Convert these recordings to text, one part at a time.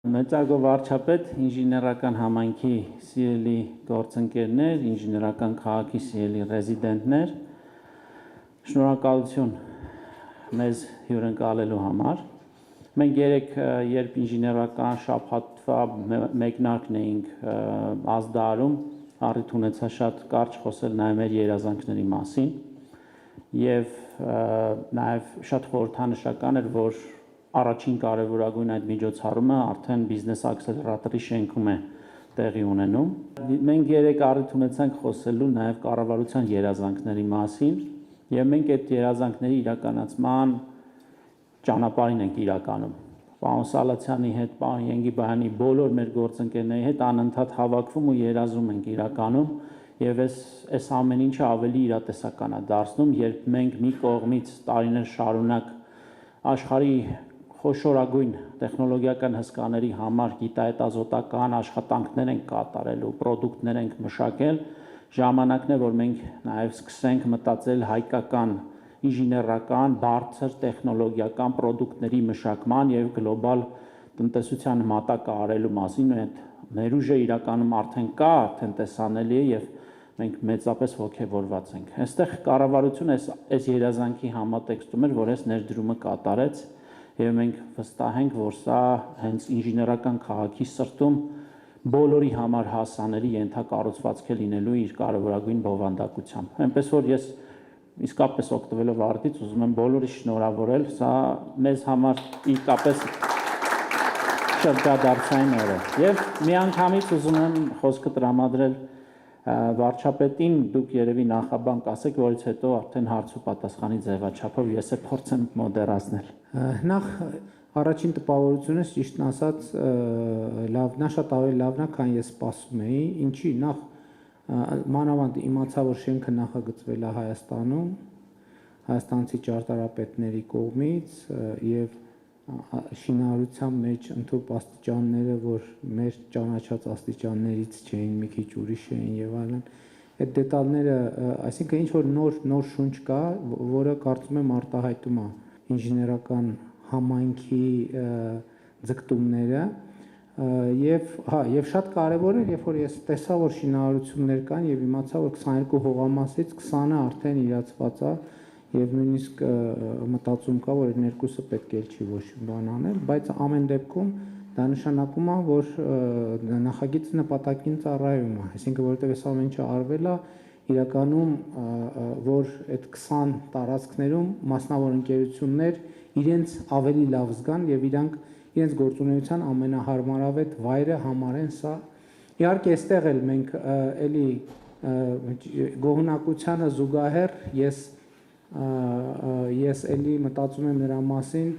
Մեծարգո վարչապետ, ինժեներական համայնքի սիրելի գործընկերներ, ինժեներական քաղաքի սիրելի ռեզիդենտներ, շնորհակալություն մեզ հյուրընկալելու համար։ Մենք երեք երբ ինժեներական շաբաթվա մեկնարկն էինք ազդարում, առիթ ունեցա շատ կարճ խոսել նաև մեր երազանքների մասին եւ նաև շատ խորհրդանշական էր, որ առաջին կարևորագույն այդ միջոցառումը արդեն բիզնես աքսելերատորի շենքում է տեղի ունենում։ Մենք երեք առիթ ունեցանք խոսելու նաև կառավարության երազանքների մասին, եւ մենք այդ երազանքների իրականացման ճանապարհին ենք իրականում։ Պարոն Սալացյանի հետ, պարոն Ենգիբայանի, բոլոր մեր գործընկերների հետ անընդհատ հավաքվում ու երազում ենք իրականում, եւ այս ամեն ինչը ավելի իրատեսական է դարձնում, երբ մենք մի կողմից տարիներ շարունակ աշխարհի խոշորագույն տեխնոլոգիական հսկաների համար գիտահետազոտական աշխատանքներ ենք կատարելու, պրոդուկտներ ենք մշակել, ժամանակն է, որ մենք նաև սկսենք մտածել հայկական ինժեներական, բարձր տեխնոլոգիական պրոդուկտների մշակման եւ գլոբալ տնտեսության մատակը արելու մասին, այդ ներուժը իրականում արդեն կա, արդեն տեսանելի է եւ մենք մեծապես ողջավորված ենք։ Այստեղ կառավարությունը այս երազանքի համատեքստում էր, որ այս ներդրումը կատարեց եւ մենք վստահ ենք, որ սա հենց ինժեներական քաղաքի սրտում բոլորի համար հասանելի ենթակառուցվածք է լինելու իր կարևորագույն բովանդակությամբ։ Այնպես որ ես իսկապես օգտվելով արդից ուզում եմ բոլորի շնորհավորել, սա մեզ համար իսկապես շրջադարձային օր է։ Եվ միանգամից ուզում եմ խոսքը տրամադրել վարչապետին, դուք երևի նախաբան կասեք, որից հետո արդեն հարց ու պատասխանի ձևաչափով ես փորձեմ մոդերացնել։ Նախ առաջին տպավորությունս ճիշտն ասած լավն է, շատ ավելի լավն է, քան ես սպասում էի, ինչի նախ մանավանդ իմացա, որ շենքը նախագծվել է Հայաստանում, հայաստանցի ճարտարապետների կողմից եւ շինարարության մեջ ընդհանուր աստիճանները, որ մեր ճանաչած աստիճաններից չէին, մի քիչ ուրիշ էին եւ այլն, այդ դետալները, այսինքն ինչ որ նոր շունչ կա, որը կարծում եմ արտահայտում է ինժեներական համայնքի ձգտումները եւ շատ կարեւոր է, երբ որ ես տեսա, որ շինարարություններ կան եւ իմացա, որ 22 հողամասից 20-ը արդեն իրացված է եւ նույնիսկ մտածում կա, որ այդ երկուսը պետք է չի ոչ բան անել, բայց ամեն դեպքում դա նշանակում է, որ նախագիծը նպատակին ծառայում է, այսինքն որովհետեւ այս ամեն ինչը արվել է իրականում, որ այդ 20 տարածքներում մասնավոր ընկերություններ իրենց ավելի լավ զգան եւ իրենց գործունեության ամենահարմարավետ վայրը համարեն սա։ Իհարկե, այստեղ էլ մենք էլի գոհունակությանը զուգահեռ ես էլի մտածում եմ նրա մասին,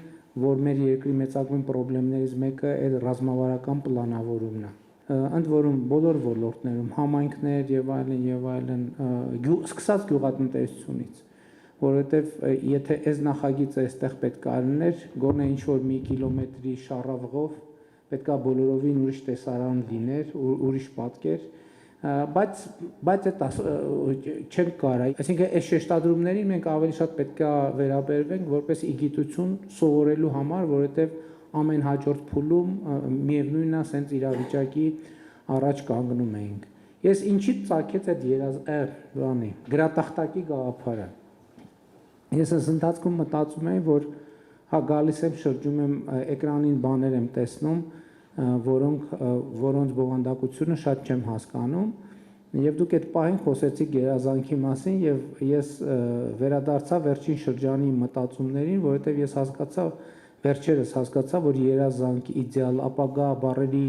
որ մեր երկրի մեծագույն խնդիրներից մեկը այդ ռազմավարական պլանավորումն է։ Ընդ որում բոլոր ոլորտներում համայնքներ եւ այլն, սկսած գյուղատնտեսությունից, որովհետեւ եթե այս նախագիծը այստեղ պետք է լիներ, գոնե ինչ որ մի կիլոմետրի շառավղով պետքա բոլորովին ուրիշ տեսարան լիներ, ուրիշ պատկեր, բայց այդ չենք կարող, այսինքն այս շեշտադրումներին մենք ավելի շատ պետք է վերաբերվենք որպես իգիտություն սովորելու համար, որովհետև ամեն հաջորդ փուլում միևնույնն է, սենց իրավիճակի առաջ կանգնում էինք։ Ես ինչից ծագեց այդ գրատախտակի գաղափարը։ Ես այս ընթացքում մտածում եմ, որ գալիս եմ, շրջում եմ էկրանին բաներ եմ տեսնում, որոնց բովանդակությունը շատ չեմ հասկանում, եւ դուք այդ պահին խոսեցիք երազանքի մասին եւ ես վերադարձա վերջին շրջանի մտածումներին, որովհետեւ ես վերջերս հասկացա, որ երազանք, իդեալ, ապագա բառերի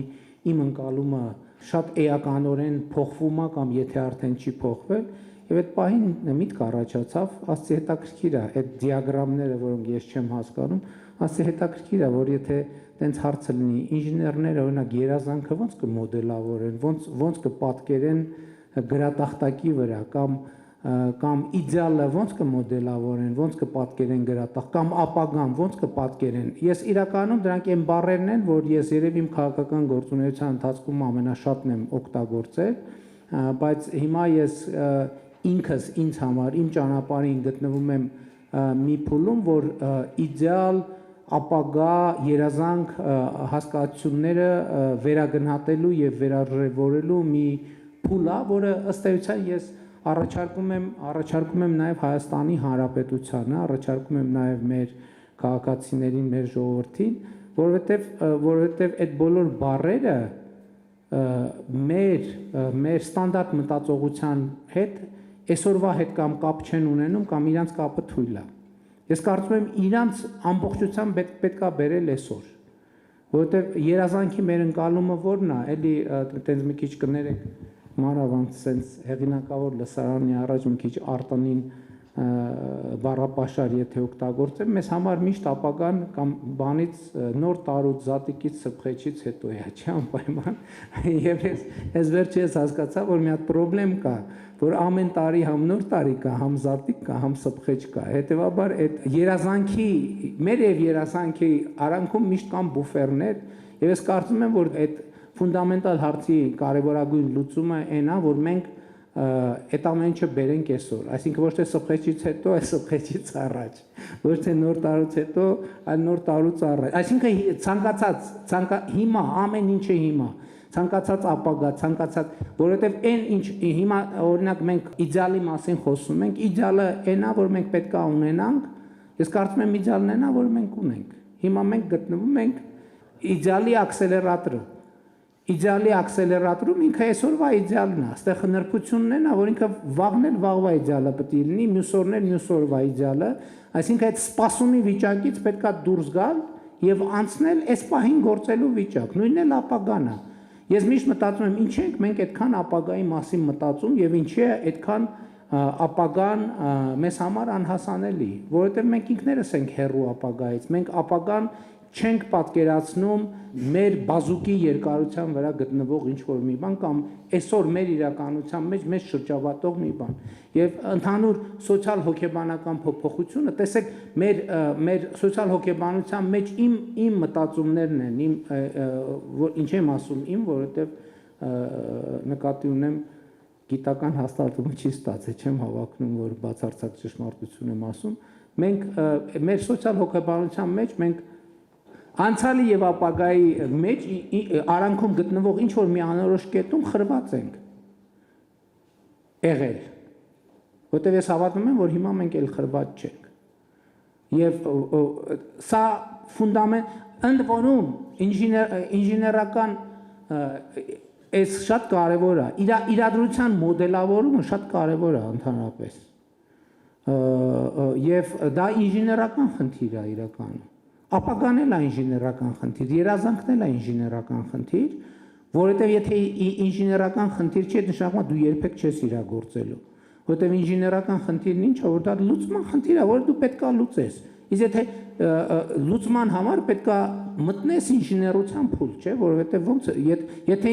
իմ ընկալումը շատ էականորեն փոխվում է կամ եթե արդեն չի փոխվել, եւ այդ պահին միտք առաջացավ, ասի հետաքրքիր է այդ դիագրամները, որոնք ես չեմ հասկանում, ասի հետաքրքիր է, որ եթե տենց հարցը լինի, ինժեներները օրինակ երազանքը ոնց կմոդելավորեն, ոնց կպատկերեն գրատախտակի վրա կամ իդեալը ոնց կմոդելավորեն, ոնց կպատկերեն գրատախ կամ ապագան ոնց կպատկերեն։ Ես իրականում դրանք այն բառերն են, որ ես երևի իմ քաղաքական գործունեության ընթացքում ամենաշատն եմ օգտագործել, բայց հիմա ես ինքս ինձ համար իմ ճանապարհին գտնվում եմ մի փուլում, որ իդեալ ապագա երազանք հասկացությունները վերագնահատելու եւ վերարժևորելու մի փուլ է, որը ըստ էության ես առաջարկում եմ նաեւ Հայաստանի Հանրապետությանը, առաջարկում եմ նաեւ մեր քաղաքացիներին, մեր ժողովրդին, որովհետեւ այդ բոլոր բառերը մեր ստանդարտ մտածողության հետ այսօրվա հետ կամ կապ չեն ունենում կամ իրանց կապը թույլ է։ Ես կարծում եմ իրանց ամբողջությամբ պետք է բերել այսօր, որովհետև երազանքի մեր ընկալումը որն է, էլի այտենց մի քիչ կներեք մանավանդ sense հեղինակավոր լսարանի առաջ մի քիչ արտոնին բառապաշար եթե օգտագործեմ, մեզ համար միշտ ապագան կամ բանից նոր տարուց զատիկից սփխեցից հետո է, չի անպայման, եւ ես վերջերս հասկացա, որ մի հատ խնդրեմ կա, որ ամեն տարի համ նոր տարի կա, համ զատիկ կա, համ սփխեջ կա, հետեւաբար այդ երազանքի, մեր եւ երազանքի արանքում միշտ կան բուֆերներ, եւ ես կարծում եմ, որ այդ ֆունդամենտալ հարցի կարևորագույն լուծումը այն է, որ մենք այդ ամենը բերենք այսօր, այսինքն ոչ թե սփխեջից հետո, այլ սփխեջից առաջ, ոչ թե նոր տարուց հետո, այլ նոր տարուց առաջ, այսինքն ցանկացած հիմա ամեն ինչը հիմա, ցանկացած ապագա, ցանկացած, որովհետև այն ինչ հիմա օրինակ մենք իդեալի մասին խոսում ենք, իդեալը այն է, որ մենք պետք է ունենանք, ես կարծում եմ իդեալն այն է, որ մենք ունենք, հիմա մենք գտնվում ենք իդեալի աքսելերատորը, իդեալի աքսելերատորում ինքը այսօրվա իդեալն է, այստեղ նրբությունն է, որ ինքը վաղն էլ վաղվա իդեալը պետք է լինի, մյուս օրն էլ մյուս օրվա իդեալը, այսինքն այդ սպասումի վիճակից պետք է դուրս գալ եւ անցնել այս պահին գործելու վիճակ, նույնն էլ ապագան է։ Ես միշտ մտածում եմ, ինչ ենք մենք այդքան ապագայի մասին մտածում եւ ինչի է այդքան ապագան մեզ համար անհասանելի, որովհետեւ մենք ինքներս ենք հեռու ապագայից, մենք ապագան չենք պատկերացնում մեր բազուկի երկարության վրա գտնվող ինչ-որ մի բան կամ այսօր մեր իրականության մեջ մեզ շրջապատող մի բան։ Եվ ընդհանուր սոցիալ-հոգեբանական փոփոխությունը, տեսեք, մեր սոցիալ-հոգեբանության մեջ իմ մտածումներն են, ինչ եմ ասում, որովհետև նկատի ունեմ գիտական հաստատումը չի ստացել, չեմ հավակնում, որ բացարձակ ճշմարտություն եմ ասում։ Մենք մեր սոցիալ-հոգեբանության մեջ մենք անցյալի եւ ապագայի մեջ արանքում գտնվող ինչ որ մի անորոշ կետում խրված ենք եղել, որտեղ ես հավատում եմ, որ հիմա մենք էլ խրված չենք։ Եվ սա ֆունդամենտ ընդ որում ինժեներական այս շատ կարևոր է, իրադրության մոդելավորումը շատ կարևոր է ընդհանրապես։ Եվ դա ինժեներական խնդիր է իրականում։ Ապագան էլ է ինժեներական խնդիր, երազանքն էլ է ինժեներական խնդիր, որովհետև եթե ինժեներական խնդիր չի, նշանակում է դու երբեք չես իրագործելու, որովհետև ինժեներական խնդիրն ինչ է, որ դա լուծման խնդիր է, որ դու պետք է լուծես։ Իսկ եթե լուծման համար պետք է մտնես ինժեներության փուլ, չէ, որովհետև ոնց եթե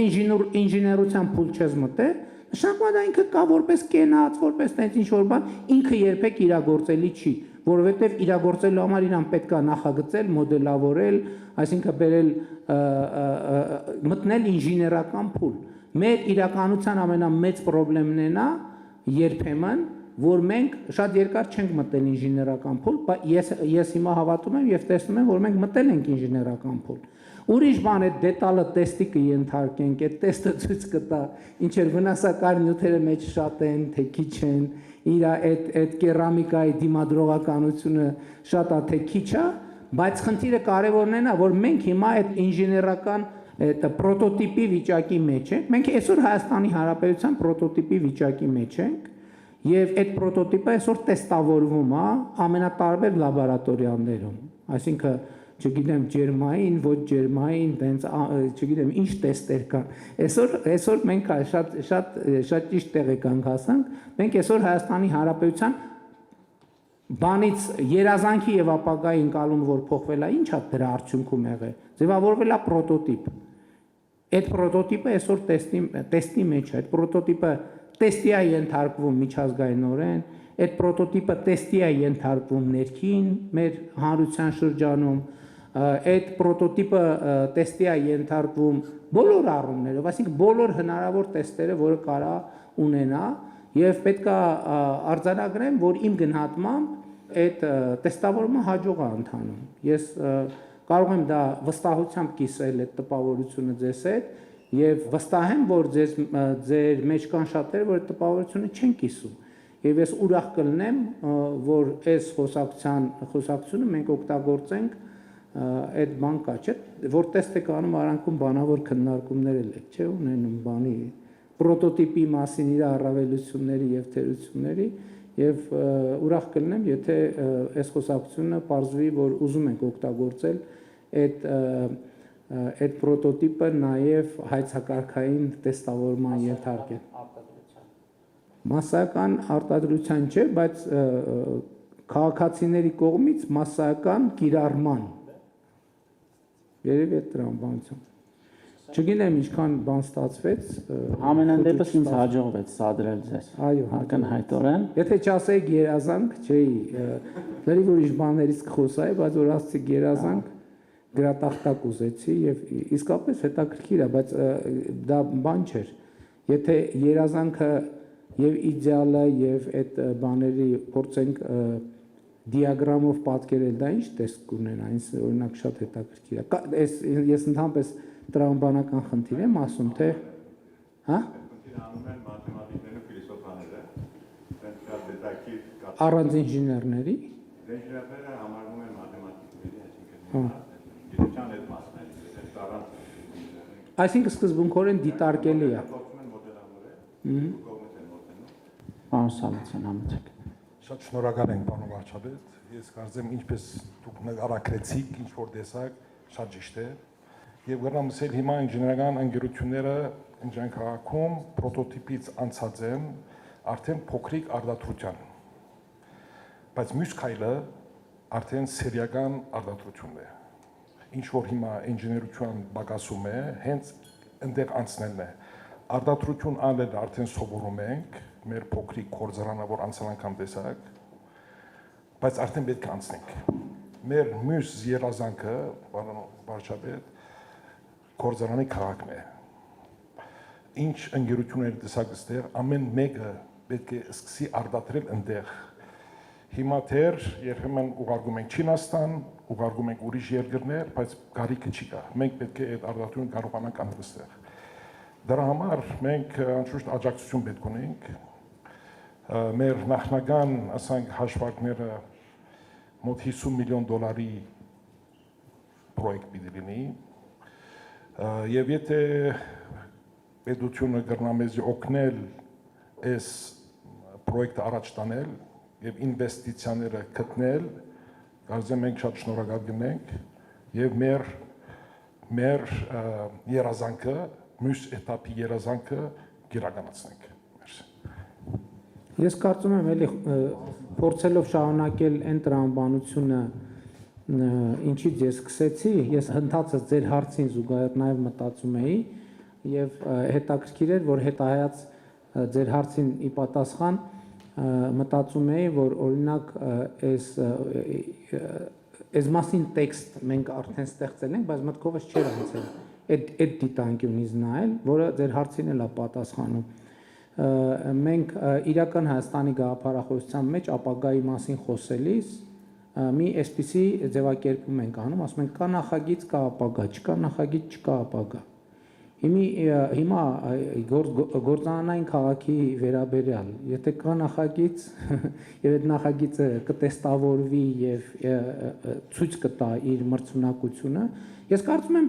ինժեներության փուլ չես մտել, նշանակում է դա ինքը կա որպես կենաց, որպես տենց ինչ-որ բան, ինքը երբեք իրագործելի չի, որովհետև իրագործելու համար իրան պետք է նախագծել, մոդելավորել, այսինքն բերել մտնել ինժեներական փուլ։ Մեր իրականության ամենամեծ խնդիրն է երբեմն, որ մենք շատ երկար չենք մտել ինժեներական փուլ, ես հիմա հավատում եմ եւ տեսնում եմ, որ մենք մտել ենք ինժեներական փուլ։ Ուրիշ բան է դետալը տեստի կընթարկենք, այդ տեստը ցույց կտա, ինչեր վնասակար նյութերը մեջ շատ են, թե քիչ են, իր այդ կերամիկայի դիմադրողականությունը շատ է, թե քիչ է, բայց խնդիրը կարևորն է, որ մենք հիմա այդ ինժեներական այդ պրոտոտիպի վիճակի մեջ ենք, մենք այսօր Հայաստանի Հանրապետության պրոտոտիպի վիճակի մեջ ենք, եւ այդ պրոտոտիպը այսօր տեստավորվում է ամենատարբեր լաբորատորիաներում, այսինքն չգիտեմ ջերմային, ոչ ջերմային, տենց չգիտեմ ինչ տեստեր կան։ Այսօր մենք շատ ճիշտ տեղի կանք հասանք, մենք այսօր Հայաստանի Հանրապետության բանից երազանքի եւ ապագայի ընկալումը որ փոխվել է, ինչ է դրա արդյունքում եղել։ Ձևավորվել է պրոտոտիպ։ Այդ պրոտոտիպը այսօր տեստի մեջ է, այդ պրոտոտիպը տեստի է ենթարկվում միջազգայինորեն, այդ պրոտոտիպը տեստի է ենթարկվում ներքին մեր հանրության շրջանում, այդ պրոտոտիպը տեստի է ենթարկվում բոլոր առումներով, այսինքն բոլոր հնարավոր տեստերը, որը կարա ունենա, եւ պետք է արձանագրեմ, որ իմ գնահատմամբ այդ տեստավորումը հաջող է ընթանում։ Ես կարող եմ դա վստահությամբ կիսել այդ տպավորությունը ձեզ հետ եւ վստահ եմ, որ ձեր մեջ կան շատերը, որ այդ տպավորությունը չեն կիսում։ Եվ ես ուրախ կլինեմ, որ այս խոսակցությունը մենք օգտագործենք այդ բան կա, չէ՞, որ տեստ եք անում արանքում բանավոր քննարկումներ եք, չէ՞, ունենում բանի պրոտոտիպի մասին իր առավելությունների եւ թերությունների եւ ուրախ կլինեմ, եթե այս խոսակցությունը պարզվի, որ ուզում ենք օգտագործել այդ պրոտոտիպը նաեւ հայցակարգային տեստավորման ենթարկել։ Մասսայական արտադրության չէ, բայց քաղաքացիների կողմից մասսայական կիրառման։ Երևի այդ տրամաբանություն։ Չգիտեմ ինչքան բան ստացվեց։ Ամենայն դեպս ինձ հաջողվեց սադրել ձեզ։ Այո, ակնհայտորեն։ Եթե չասեիք երազանք, չէի, լրիվ ուրիշ բաներից կխոսայի, բայց որ ասացի երազանք, գրատախտակ ուզեցի եւ իսկապես հետաքրքիր է, բայց դա բան չէր։ Եթե երազանքը եւ իդեալը եւ այդ բաների փորձենք դիագրամով պատկերել, դա ինչ տեսք կունենա, ինձ օրինակ շատ հետաքրքիր է։ Ես ընդհանրապես տրամաբանական խնդիր եմ ասում, թե հա առանց ինժեներների ինժեներները համարվում են մաթեմատիկների, այսինքն գիտության այդ մասն է, այսինքն սկզբունքորեն դիտարկելի է։ Պարոն Սալացյան, համեցեք։ Շատ շնորհակալ ենք, պարոն վարչապետ։ Ես կարծեմ, ինչպես դուք նկարագրեցիք, ինչ որ տեսակ, շատ ճիշտ է։ Եվ գտնամ ասել հիմա ինժեներական ընկերությունները Ինժեն քաղաքում պրոտոտիպից անցած են արդեն փոքրիկ արտադրության։ Բայց մյուս քայլը արդեն սերիական արտադրությունն է։ Ինչ որ հիմա ինժեներության բագասում է, հենց այնտեղ անցնելն է։ Արտադրություն անել արդեն սովորում ենք, մեր փոքրիկ կորձարանը, որ անցան անգամ տեսակ, բայց արդեն պետք է անցնենք։ Մեր մյուս երազանքը, պարոն վարչապետ, կորձարանի քաղաքն է։ Ինչ ընկերություններ տեսակ ստեղ, ամեն մեկը պետք է սկսի արտադրել այնտեղ։ Հիմա դեռ երբեմն ուղարկում ենք Չինաստան, ուղարկում ենք ուրիշ երկրներ, բայց գարիքը չի կա։ Մենք պետք է այդ արտադրությունը կարողանանք անել այստեղ։ Դրա համար մենք անշուշտ աջակցություն պետք ունենք։ Մեր նախնական, ասենք, հաշվարկները մոտ $50 միլիոն պրոյեկտ պիտի լինի։ Եվ եթե պետությունը կրնա մեզ օգնել այս պրոյեկտը առաջ տանել եւ ինվեստիցիաները գտնել, կարծեմ մենք շատ շնորհակալ կլինենք եւ մեր երազանքը, մյուս էտապի երազանքը գիրականացնենք։ Ես կարծում եմ, էլի փորձելով շարունակել այն տրամաբանությունը, ինչից ես սկսեցի, ես հնդածս ձեր հարցին զուգահեռ նաև մտածում էի եւ հետաքրքիր էր, որ հետահայաց ձեր հարցին ի պատասխան մտածում էի, որ օրինակ այս մասին տեքստ մենք արդեն ստեղծել ենք, բայց մտքովս չէր անցել այդ դիտանկյունից նայել, որը ձեր հարցին էլ է պատասխանում։ Մենք իրական Հայաստանի գաղափարախոսության մեջ ապագայի մասին խոսելիս մի այսպիսի ձևակերպում ենք անում, ասում ենք կա նախագիծ, կա ապագա, չկա նախագիծ, չկա ապագա։ Հիմա գործանային քաղաքի վերաբերյալ, եթե կա նախագիծ եւ այդ նախագիծը կտեստավորվի եւ ցույց կտա իր մրցունակությունը, ես կարծում եմ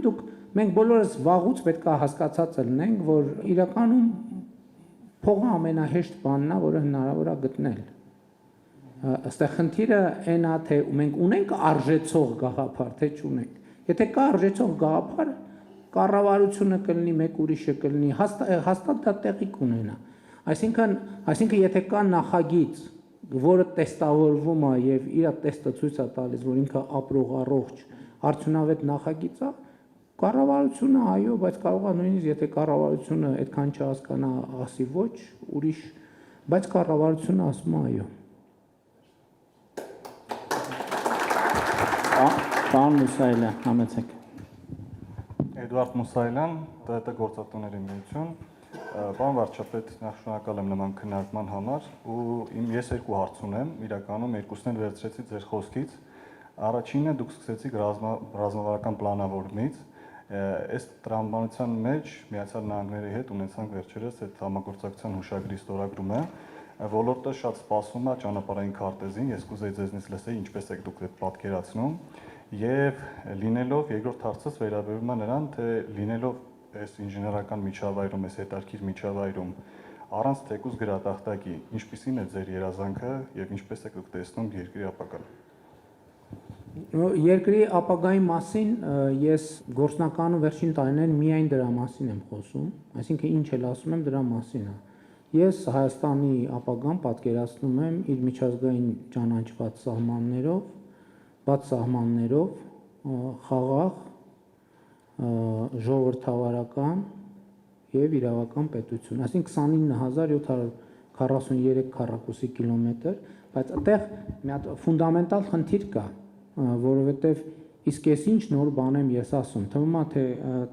մենք բոլորս վաղուց պետք է հասկացած լինենք, որ իրականում փողը ամենահեշտ բանն է, որը հնարավոր է գտնել։ Այստեղ խնդիրը այն է, թե մենք ունենք արժեցող գաղափար, թե չունենք։ Եթե կա արժեցող գաղափար, կառավարությունը կլինի, մեկ ուրիշը կլինի, հաստատ դա տեղի կունենա։ Այսինքն եթե կա նախագիծ, որը տեստավորվում է եւ իր տեստը ցույց է տալիս, որ ինքը ապրող առողջ արդյունավետ նախագիծ է, կառավարությունը այո, բայց կարող է նույնիսկ եթե կառավարությունը այդքան չհասկանա, ասի ոչ, ուրիշ, բայց կառավարությունը ասում է այո։ Պարոն Մուսայելյան, համեցեք։ Էդուարդ Մուսայելյան, ՏՏ գործատուների միություն։ Պարոն վարչապետ, նախ շնորհակալ եմ նման քննարկման համար ու ես երկու հարց ունեմ, իրականում երկուսն էլ վերցրեցի ձեր խոսքից։ Առաջինը դուք սկսեցիք ռազմավարական պլանավորումից, այս տրամաբանության մեջ Միացյալ Նահանգների հետ ունեցանք վերջերս այդ համագործակցության հուշագրի ստորագրումը, ոլորտը շատ սպասում է ճանապարհային քարտեզին, ես կուզեի ձեզնից լսել ինչպես եք դուք այդ պատկերացնում, եւ լինելով երկրորդ հարցս վերաբերում է նրան, թե լինելով այս ինժեներական միջավայրում, այս հետարքիր միջավայրում, առանց թեկուզ գրատախտակի, ինչպիսին է ձեր երազանքը եւ ինչպես եք դուք տեսնում երկրի ապագան։ Երկրի ապագայի մասին ես գործնականում վերջին տարիներին միայն դրա մասին եմ խոսում, այսինքն ինչ էլ ասում եմ դրա մասին է։ Ես Հայաստանի ապագան պատկերացնում եմ իր միջազգային ճանաչված սահմաններով, բաց սահմաններով, խաղաղ, ժողովրդավարական եւ իրավական պետություն, այսինքն 29743 քառակուսի կիլոմետր, բայց այդտեղ մի հատ ֆունդամենտալ խնդիր կա, որովհետեւ իսկ ես ինչ նոր բան եմ ես ասում, թվում է թե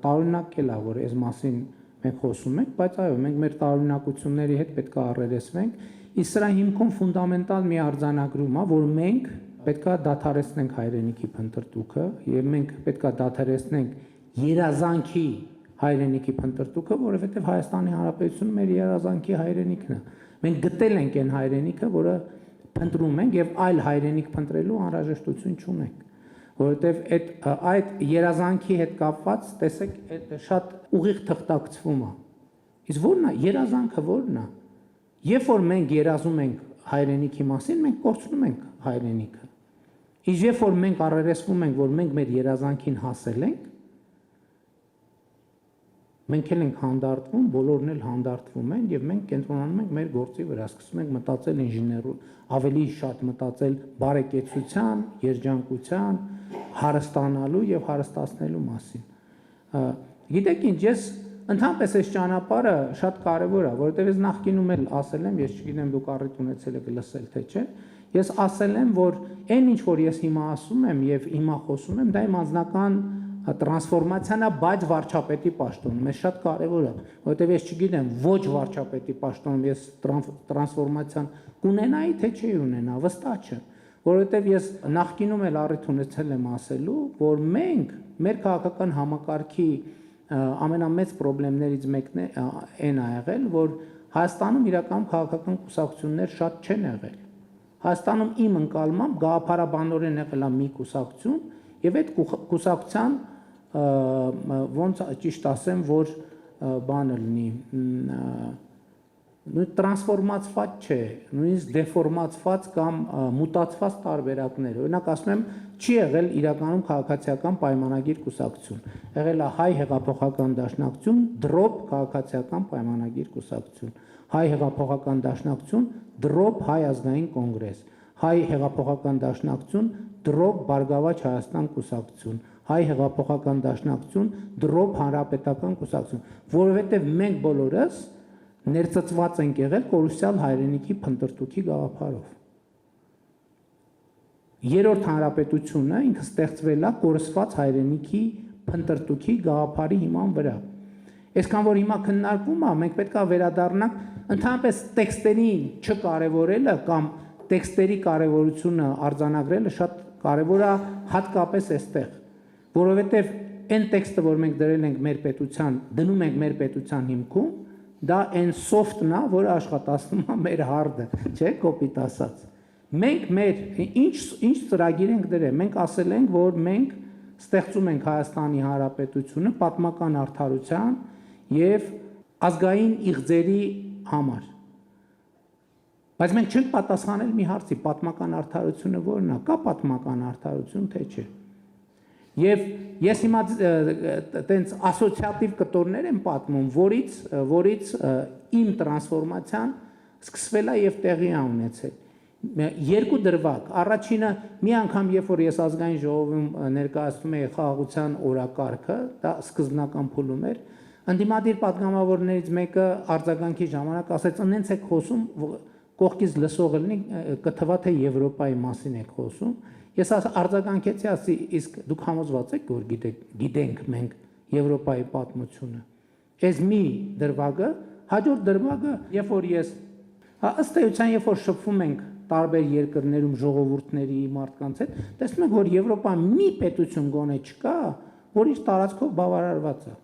տարօրինակ էլ է, որ այս մասին մենք խոսում ենք, բայց այո, մենք մեր տարօրինակությունների հետ պետք է առերեսվենք, իսկ սրա հիմքում ֆունդամենտալ մի արձանագրում է, որ մենք պետք է դադարեցնենք հայրենիքի փնտրտուքը եւ մենք պետք է դադարեցնենք երազանքի հայրենիքի փնտրտուքը, որովհետև Հայաստանի Հանրապետությունը մեր երազանքի հայրենիքն է։ Մենք գտել ենք այն հայրենիքը, որը փնտրում ենք եւ այլ հայրենիք փնտրելու անհրաժեշտություն չունենք, որովհետև այդ երազանքի հետ կապված, տեսեք, այդ շատ ուղիղ թղթակցվում է։ Իսկ ո՞րն է երազանքը, ո՞րն է։ Երբ որ մենք երազում ենք հայրենիքի մասին, մենք կորցնում ենք հայրենիքը։ Իսկ երբ որ մենք առերեսվում ենք, որ մենք մեր երազանքին հասել ենք, մենք էլ ենք հանդարտվում, բոլորն էլ հանդարտվում են եւ մենք կենտրոնանում ենք մեր գործի վրա, սկսում ենք մտածել ավելի շատ մտածել բարեկեցության, երջանկության, հարստանալու եւ հարստացնելու մասին։ Գիտեք ինչ, ես ընդհանրապես այս ճանապարհը շատ կարեւոր է, որովհետեւ ես նախկինում էլ ասել եմ, ես չգիտեմ դուք առիթ ունեցել եք լսել թե չէ, ես ասել եմ, որ այն ինչ որ ես հիմա ասում եմ եւ հիմա խոսում եմ, դա իմ անձնական տրանսֆորմացիան է, բայց վարչապետի պաշտոնում, ես շատ կարևոր է, որովհետև ես չգիտեմ ոչ վարչապետի պաշտոնում ես տրանսֆորմացիան կունենայի, թե չի ունենա, վստահ չեմ, որովհետև ես նախկինում էլ առիթ ունեցել եմ ասելու, որ մենք մեր քաղաքական համակարգի ամենամեծ խնդիրներից մեկն այն է եղել, որ Հայաստանում իրականում քաղաքական կուսակցություններ շատ չեն եղել։ Հայաստանում իմ ընկալմամբ գաղափարաբանորեն եղել է մի կուսակցություն, եւ այդ կուսակցության ոնց ճիշտ ասեմ, որ բանը լինի, նույն տրանսֆորմացված չէ, նույնիսկ դեֆորմացված կամ մուտացված տարբերակներ։ Օրինակ ասում եմ, չի եղել իրականում քաղաքացիական պայմանագիր կուսակցություն։ Եղել է հայ հեղափոխական դաշնակցություն, դրոպ քաղաքացիական պայմանագիր կուսակցություն, հայ հեղափոխական դաշնակցություն, դրոպ հայ ազգային կոնգրես, հայ հեղափոխական դաշնակցություն, դրոպ Բարգավաճ Հայաստան կուսակցություն, հայ հեղափոխական դաշնակցություն, դրոպ հանրապետական կուսակցություն, որովհետև մենք բոլորս ներծծված ենք եղել կորուսյալ հայրենիքի փնտրտուքի գաղափարով։ Երրորդ հանրապետությունը ինքը ստեղծվել է կորսված հայրենիքի փնտրտուքի գաղափարի հիման վրա։ Այսքան որ հիմա քննարկվում է, մենք պետք է վերադառնանք ընդհանրապես տեքստերին չկարևորելը կամ տեքստերի կարևորությունը արձանագրելը շատ կարևոր է հատկապես այստեղ, որովհետև այն տեքստը, որ մենք դրել ենք մեր պետության, դնում ենք մեր պետության հիմքում, դա այն soft-ն է, որը աշխատացնում է մեր hard-ը, չէ՞, կոպիտ ասած։ Մենք մեր ինչ ծրագիր ենք դրել, մենք ասել ենք, որ մենք ստեղծում ենք Հայաստանի Հանրապետությունը պատմական արդարության եւ ազգային իղձերի համար։ Բայց մենք չենք պատասխանել մի հարցի, պատմական արդարությունը ո՞րն է, կա պատմական արդարություն, թե չէ։ Եվ ես հիմա տենց ասոցիատիվ կտորներ եմ պատմում, որից իմ տրանսֆորմացիան սկսվել է եւ տեղի է ունեցել։ Երկու դրվագ, առաջինը մի անգամ երբ որ ես ազգային ժողովում ներկայացնում էի խաղաղության օրակարգը, դա սկզբնական փուլում էր, ընդդիմադիր պատգամավորներից մեկը արձագանքի ժամանակ ասեց, «Ընենց եք խոսում, կողքից լսողը լինի, կթվա թե Եվրոպայի մասին եք խոսում»։ Ես արձագանքեցի, ասի, իսկ դուք համոզված եք, որ գիտենք մենք Եվրոպայի պատմությունը։ Այս մի դրվագը Հաջորդ դրվագը, երբ որ ես ըստ էության, երբ որ շփվում ենք տարբեր երկրներում ժողովուրդների մարդկանց հետ, տեսնում ենք, որ Եվրոպան մի պետություն գոնե չկա, որ իր տարածքով բավարարված է։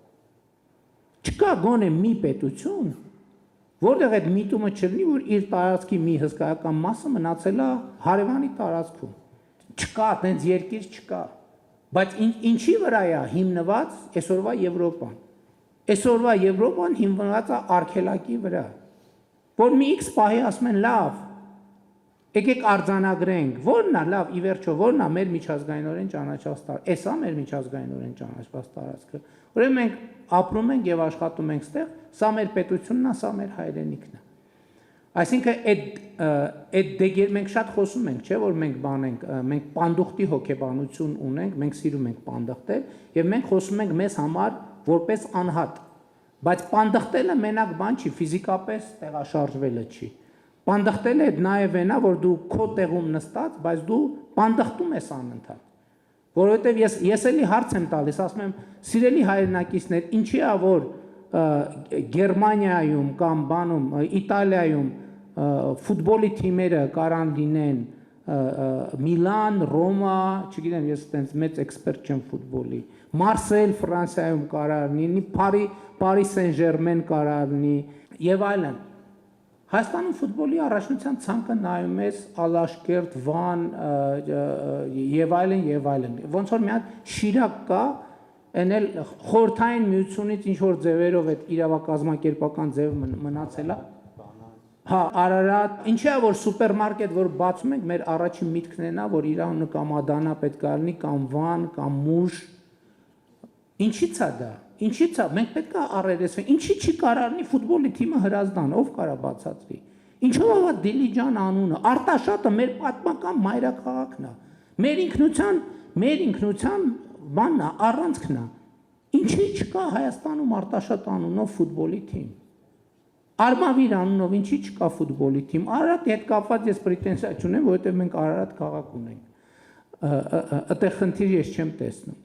Չկա գոնե մի պետություն, որտեղ այդ միտումը չլինի, որ իր տարածքի մի հսկայական մասը մնացել է հարևանի տարածքում։ Չկա, այդպես երկիր չկա։ Բայց ինչի վրա է հիմնված այսօրվա Եվրոպան։ Այսօրվա Եվրոպան հիմնված է արգելակի վրա, որ մի X պահի ասում են լավ, եկեք արձանագրենք, որն է լավ, ի վերջո, որն է մեր միջազգայինորեն ճանաչված տարածքը։ Էսա մեր միջազգայինորեն ճանաչված տարածքը։ Ուրեմն մենք ապրում ենք եւ աշխատում ենք ստեղ, սա մեր պետությունն է, սա մեր հայրենիքն է։ Այսինքն այդ մենք շատ խոսում ենք, չէ՞ որ մենք մենք պանդուխտի հոգեբանություն ունենք, մենք սիրում ենք պանդխտել եւ մենք խոսում ենք մեզ համար որպես անհատ։ Բայց պանդխտելը մենակ բան չի, ֆիզիկապես տեղաշարժվելը չի։ Պանդխտելը նաև այնա, որ դու քո տեղում նստած, բայց դու պանդխտում ես անընդհատ։ Որովհետև ես էլի հարց եմ տալիս, ասում եմ, սիրելի հայրենակիցներ, ինչի է որ Գերմանիայում կամ բանում Իտալիայում ֆուտբոլի թիմերը կարան լինեն Միլան, Ռոմա, չգիտեմ, ես այդպես մեծ էքսպերտ չեմ ֆուտբոլի, Մարսել Ֆրանսիայում կարան լինի, Փարի Սեն-Ժերմեն կարան լինի եւ այլն։ Հայաստանում ֆուտբոլի առաջնության ցանկը նայում ես Ալաշկերտ, Վան եւ այլն։ Ոնց որ մի հատ Շիրակ կա, այն էլ խորհրդային միությունից ինչ որ ձևերով այդ իրավակազմակերպական ձևը մնացել է։ Հա, Արարատ, ինչի՞ է որ սուպերմարկետ, որ բացում ենք, մեր առաջին միտքն է նա, որ Իրանը կամ Ադանա պետք է լինի, կամ Վան, կամ Մուշ։ Ինչի՞ց է դա։ Ինչի՞ց է, մենք պետք է առերեսվենք, ինչի՞ չի կարառնի ֆուտբոլի թիմը Հրազդան, ով կարա բացատրի։ Ինչով է Դիլիջան անունը, Արտաշատը մեր պատմական մայրաքաղաքն է։ Մեր ինքնության բանն է, առանցքն է։ Ինչի՞ չկա Հայաստանում Արտաշատ անունով ֆուտբոլի թիմ։ Արմավիր անունով ինչի՞ չկա ֆուտբոլի թիմ։ Արարատի հետ կապված ես պրետենզիա չունեմ, որովհետև մենք Արարատ քաղաք ունենք։ Այդտեղ խնդիր ես չեմ տեսնում։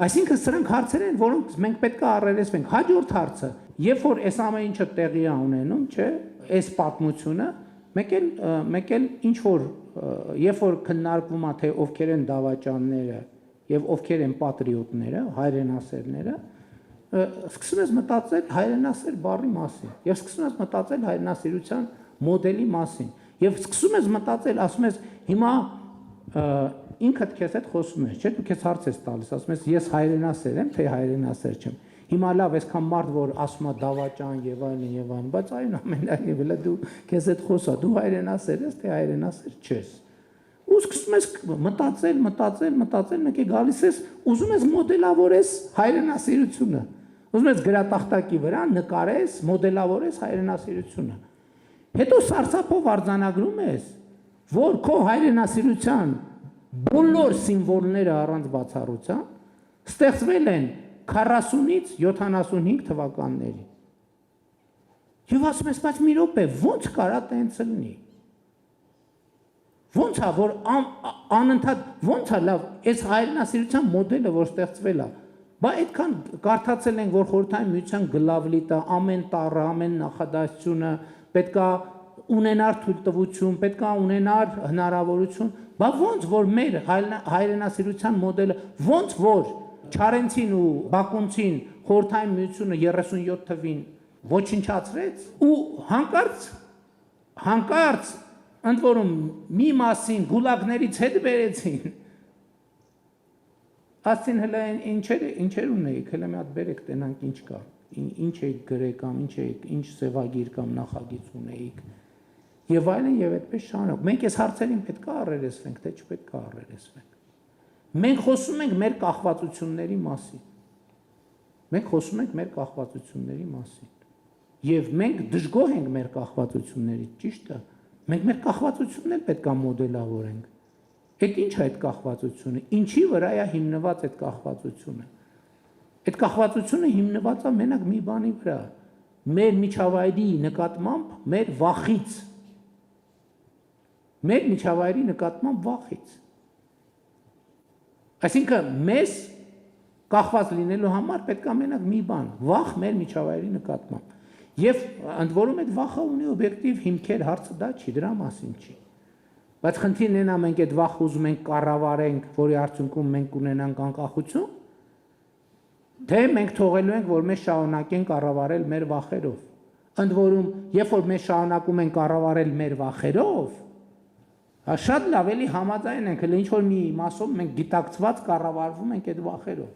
Այսինքն սրանք հարցեր են, որոնք մենք պետք է առերեսվենք։ Հաջորդ հարցը, երբ որ այս ամեն ինչը տեղի է ունենում, չէ, այս պատմությունը, մեկ էլ ինչ որ երբ որ քննարկվում է թե ովքեր են դավաճանները եւ ովքեր են պատրիոտները, հայրենասերները, սկսում ես մտածել հայրենասեր բառի մասին եւ սկսում ես մտածել հայրենասիրության մոդելի մասին եւ սկսում ես մտածել, ասում ես հիմա ինքդ քեզ հետ խոսում ես, չէ՞, դու քեզ հարց ես տալիս, ասում ես ես հայրենասեր եմ, թե հայրենասեր չեմ։ Հիմա լավ, այսքան մարդ որ ասում է դավաճան եւ այլն, բայց այնուամենայնիվ դու քեզ հետ խոսա, դու հայրենասեր ես, թե հայրենասեր չես։ Ու սկսում ես մտածել, մեկ է գալիս ես, ուզում ես մոդելավորես հայրենասիրությունը։ Ուզում ես գրատախտակի վրա նկարես, մոդելավորես հայրենասիրությունը։ Հետո սարսափով արձանագրում ես, որ քո հայրենասիրության բոլոր սիմվոլները առանց բացառության ստեղծվել են 40-ից 75 թվականների։ Եվ ասում ես, բայց մի րոպե, ո՞նց կարա տենց լինի։ Ո՞նց է, որ անընդհատ, ո՞նց է լավ, այս հայրենասիրության մոդելը, որ ստեղծվել է, բա այդքան կարդացել ենք, որ խորհրդային միության գլավլիտը, ամեն տառը, ամեն նախադասությունը պետք է ունենար թույլտվություն, պետք է ունենար հնարավորություն, բա ոնց որ մեր հայրենասիրության մոդելը, ոնց որ Չարենցին ու Բակունցին խորհրդային միությունը 37 թվին ոչնչացրեց ու հանկարծ ընդ որում մի մասին գուլագներից հետ բերեցին։ Ասին հələ ինչեր ունեիք, հələ մի հատ բերեք, տենանք ինչ կա, ինչ էիք գրել կամ ինչ սևագիր կամ նախագիծ ունեիք։ Եվ այլն եւ այդպես շարունակ։ Մենք այս հարցերին պետք է առերեսվենք, թե չպետք է առերեսվենք։ Մենք խոսում ենք մեր կախվածությունների մասին։ Եվ մենք դժգոհ ենք մեր կախվածություններից, ճիշտ է։ Մենք մեր կախվածությունն էլ պետք է մոդելավորենք։ Այդ ինչ է այդ կախվածությունը։ Ինչի վրա է հիմնված այդ կախվածությունը։ Այդ կախվածությունը հիմնված է մենակ մի բանի վրա։ Մեր միջավայրի նկատմամբ մեր վախից։ Մեր միջավայրի նկատմամբ վախից։ Այսինքն մեզ կախված լինելու համար պետք է մենակ մի բան՝ վախ մեր միջավայրի նկատմամբ։ Եվ ընդ որում այդ վախը ունի օբյեկտիվ հիմքեր, հարցը դա չի, դրա մասին չի։ Բայց խնդիրն այն է, մենք այդ վախը ուզում ենք կառավարենք, որի արդյունքում մենք ունենանք անկախություն, թե մենք թողելու ենք, որ մեզ շարունակեն կառավարել մեր վախերով։ Ընդ որում, երբ որ մենք շարունակում ենք կառավարել մեր վախերով, շատ լավ էլի համաձայն ենք, ինչ որ մի մասով մենք գիտակցված կառավարվում ենք այդ վախերով։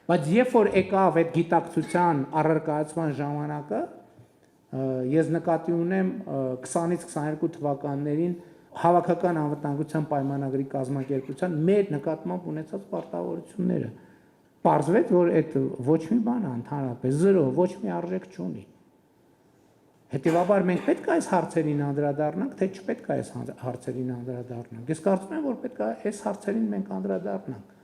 Բայց երբ որ եկավ այդ գիտակցության առարկայացման ժամանակը, ես նկատի ունեմ 20-ից 22 թվականներին հավաքական անվտանգության պայմանագրի կազմակերպության մեր նկատմամբ ունեցած պարտավորությունները։ Պարզվեց, որ այդ ոչ մի բան ընդհանրապես զրո, ոչ մի արժեք չունի։ Հետևաբար մենք պետք է այս հարցերին անդրադառնանք, թե չպետք է այս հարցերին անդրադառնանք։ Ես կարծում եմ, որ պետք է այս հարցերին մենք անդրադառնանք։